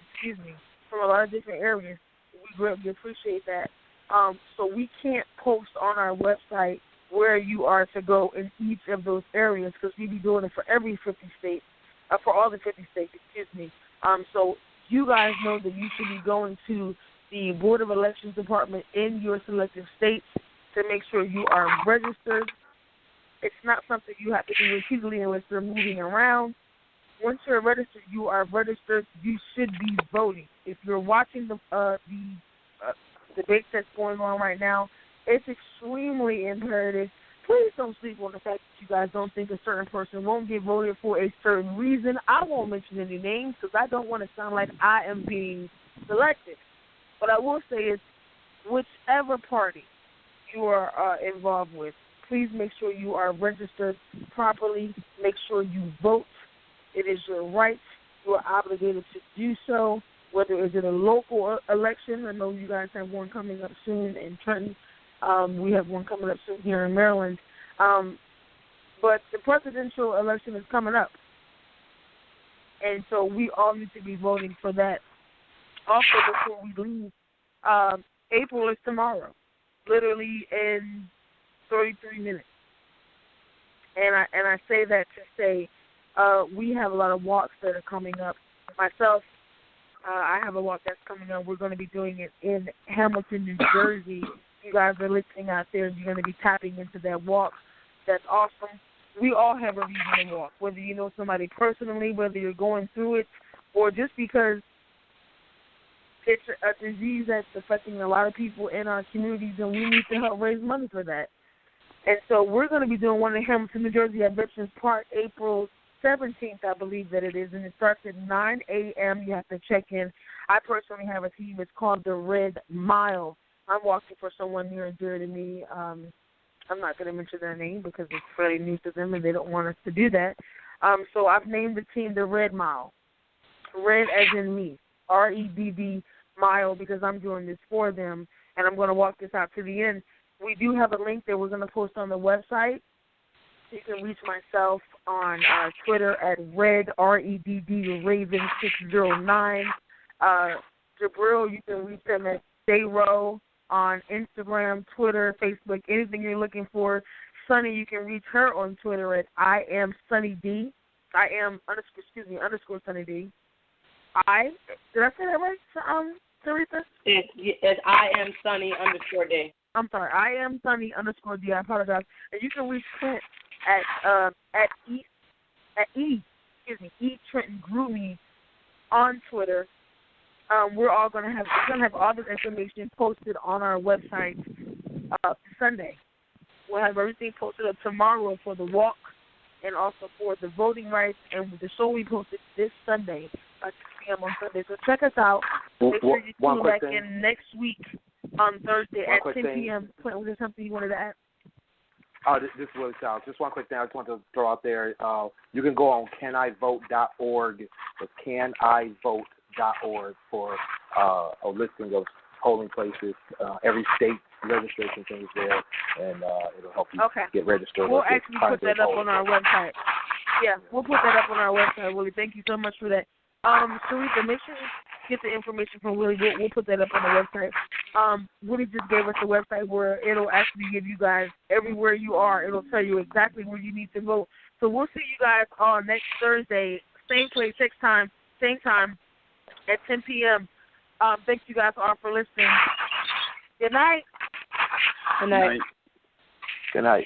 from a lot of different areas. We greatly appreciate that. So we can't post on our website where you are to go in each of those areas because we be doing it for every 50 states, for all the 50 states, So you guys know that you should be going to the Board of Elections Department in your selected states to make sure you are registered. It's not something you have to do repeatedly unless you're moving around. Once you're registered, you are registered. You should be voting. If you're watching the debate that's going on right now, it's extremely imperative. Please don't sleep on the fact that you guys don't think a certain person won't get voted for a certain reason. I won't mention any names because I don't want to sound like I am being selective. What I will say is whichever party you are involved with, please make sure you are registered properly. Make sure you vote. It is your right. You are obligated to do so, whether it's in a local election. I know you guys have one coming up soon in Trenton. We have one coming up soon here in Maryland. But the presidential election is coming up. And so we all need to be voting for that. Also, before we leave, April is tomorrow, literally in 33 minutes. And I say that to say we have a lot of walks that are coming up. Myself, I have a walk that's coming up. We're going to be doing it in Hamilton, New Jersey. You guys are listening out there. You're going to be tapping into that walk. That's awesome. We all have a reason to walk, whether you know somebody personally, whether you're going through it, or just because it's a disease that's affecting a lot of people in our communities, and we need to help raise money for that. And so we're going to be doing one in Hamilton, New Jersey at Veterans Park, April 17th, I believe that it is, and it starts at 9 a.m. You have to check in. I personally have a team. It's called the Red Mile. I'm walking for someone near and dear to me. I'm not going to mention their name because it's fairly new to them, and they don't want us to do that. So I've named the team the Red Mile. Red as in me, R-E-D-D Mile, because I'm doing this for them, and I'm going to walk this out to the end. We do have a link that we're going to post on the website. You can reach myself on Twitter at Red, R-E-D-D, Raven609. Jabril, you can reach them at Dayro on Instagram, Twitter, Facebook, anything you're looking for. Sunny, you can reach her on Twitter at I am Sunny D. I am underscore Sunny D. Did I say that right, Teresa? It's I am Sunny _ D. I'm sorry, I am Sunny _ D. I apologize. And you can reach Clint at E Trenton Groomie on Twitter. We're going to have all this information posted on our website Sunday. We'll have everything posted up tomorrow for the walk and also for the voting rights, and the show we posted this Sunday at 6 p.m. on Sunday. So check us out. Make sure you tune back in next week on Thursday at 10 p.m. Clint, was there something you wanted to add? This is Willie Childs. Just one quick thing I just want to throw out there. You can go on canivote.org. It's canivote.org for a listing of polling places. Every state registration thing is there, and it'll help you get registered. We'll actually put that up on our website. Yeah, we'll put that up on our website, Willie. Thank you so much for that. Sarita, make sure get the information from Willie, we'll put that up on the website. Willie just gave us the website where it'll actually give you guys everywhere you are. It'll tell you exactly where you need to vote. So we'll see you guys on next Thursday, same place, same time at 10 p.m. Thank you guys all for listening. Good night. Good night. Good night.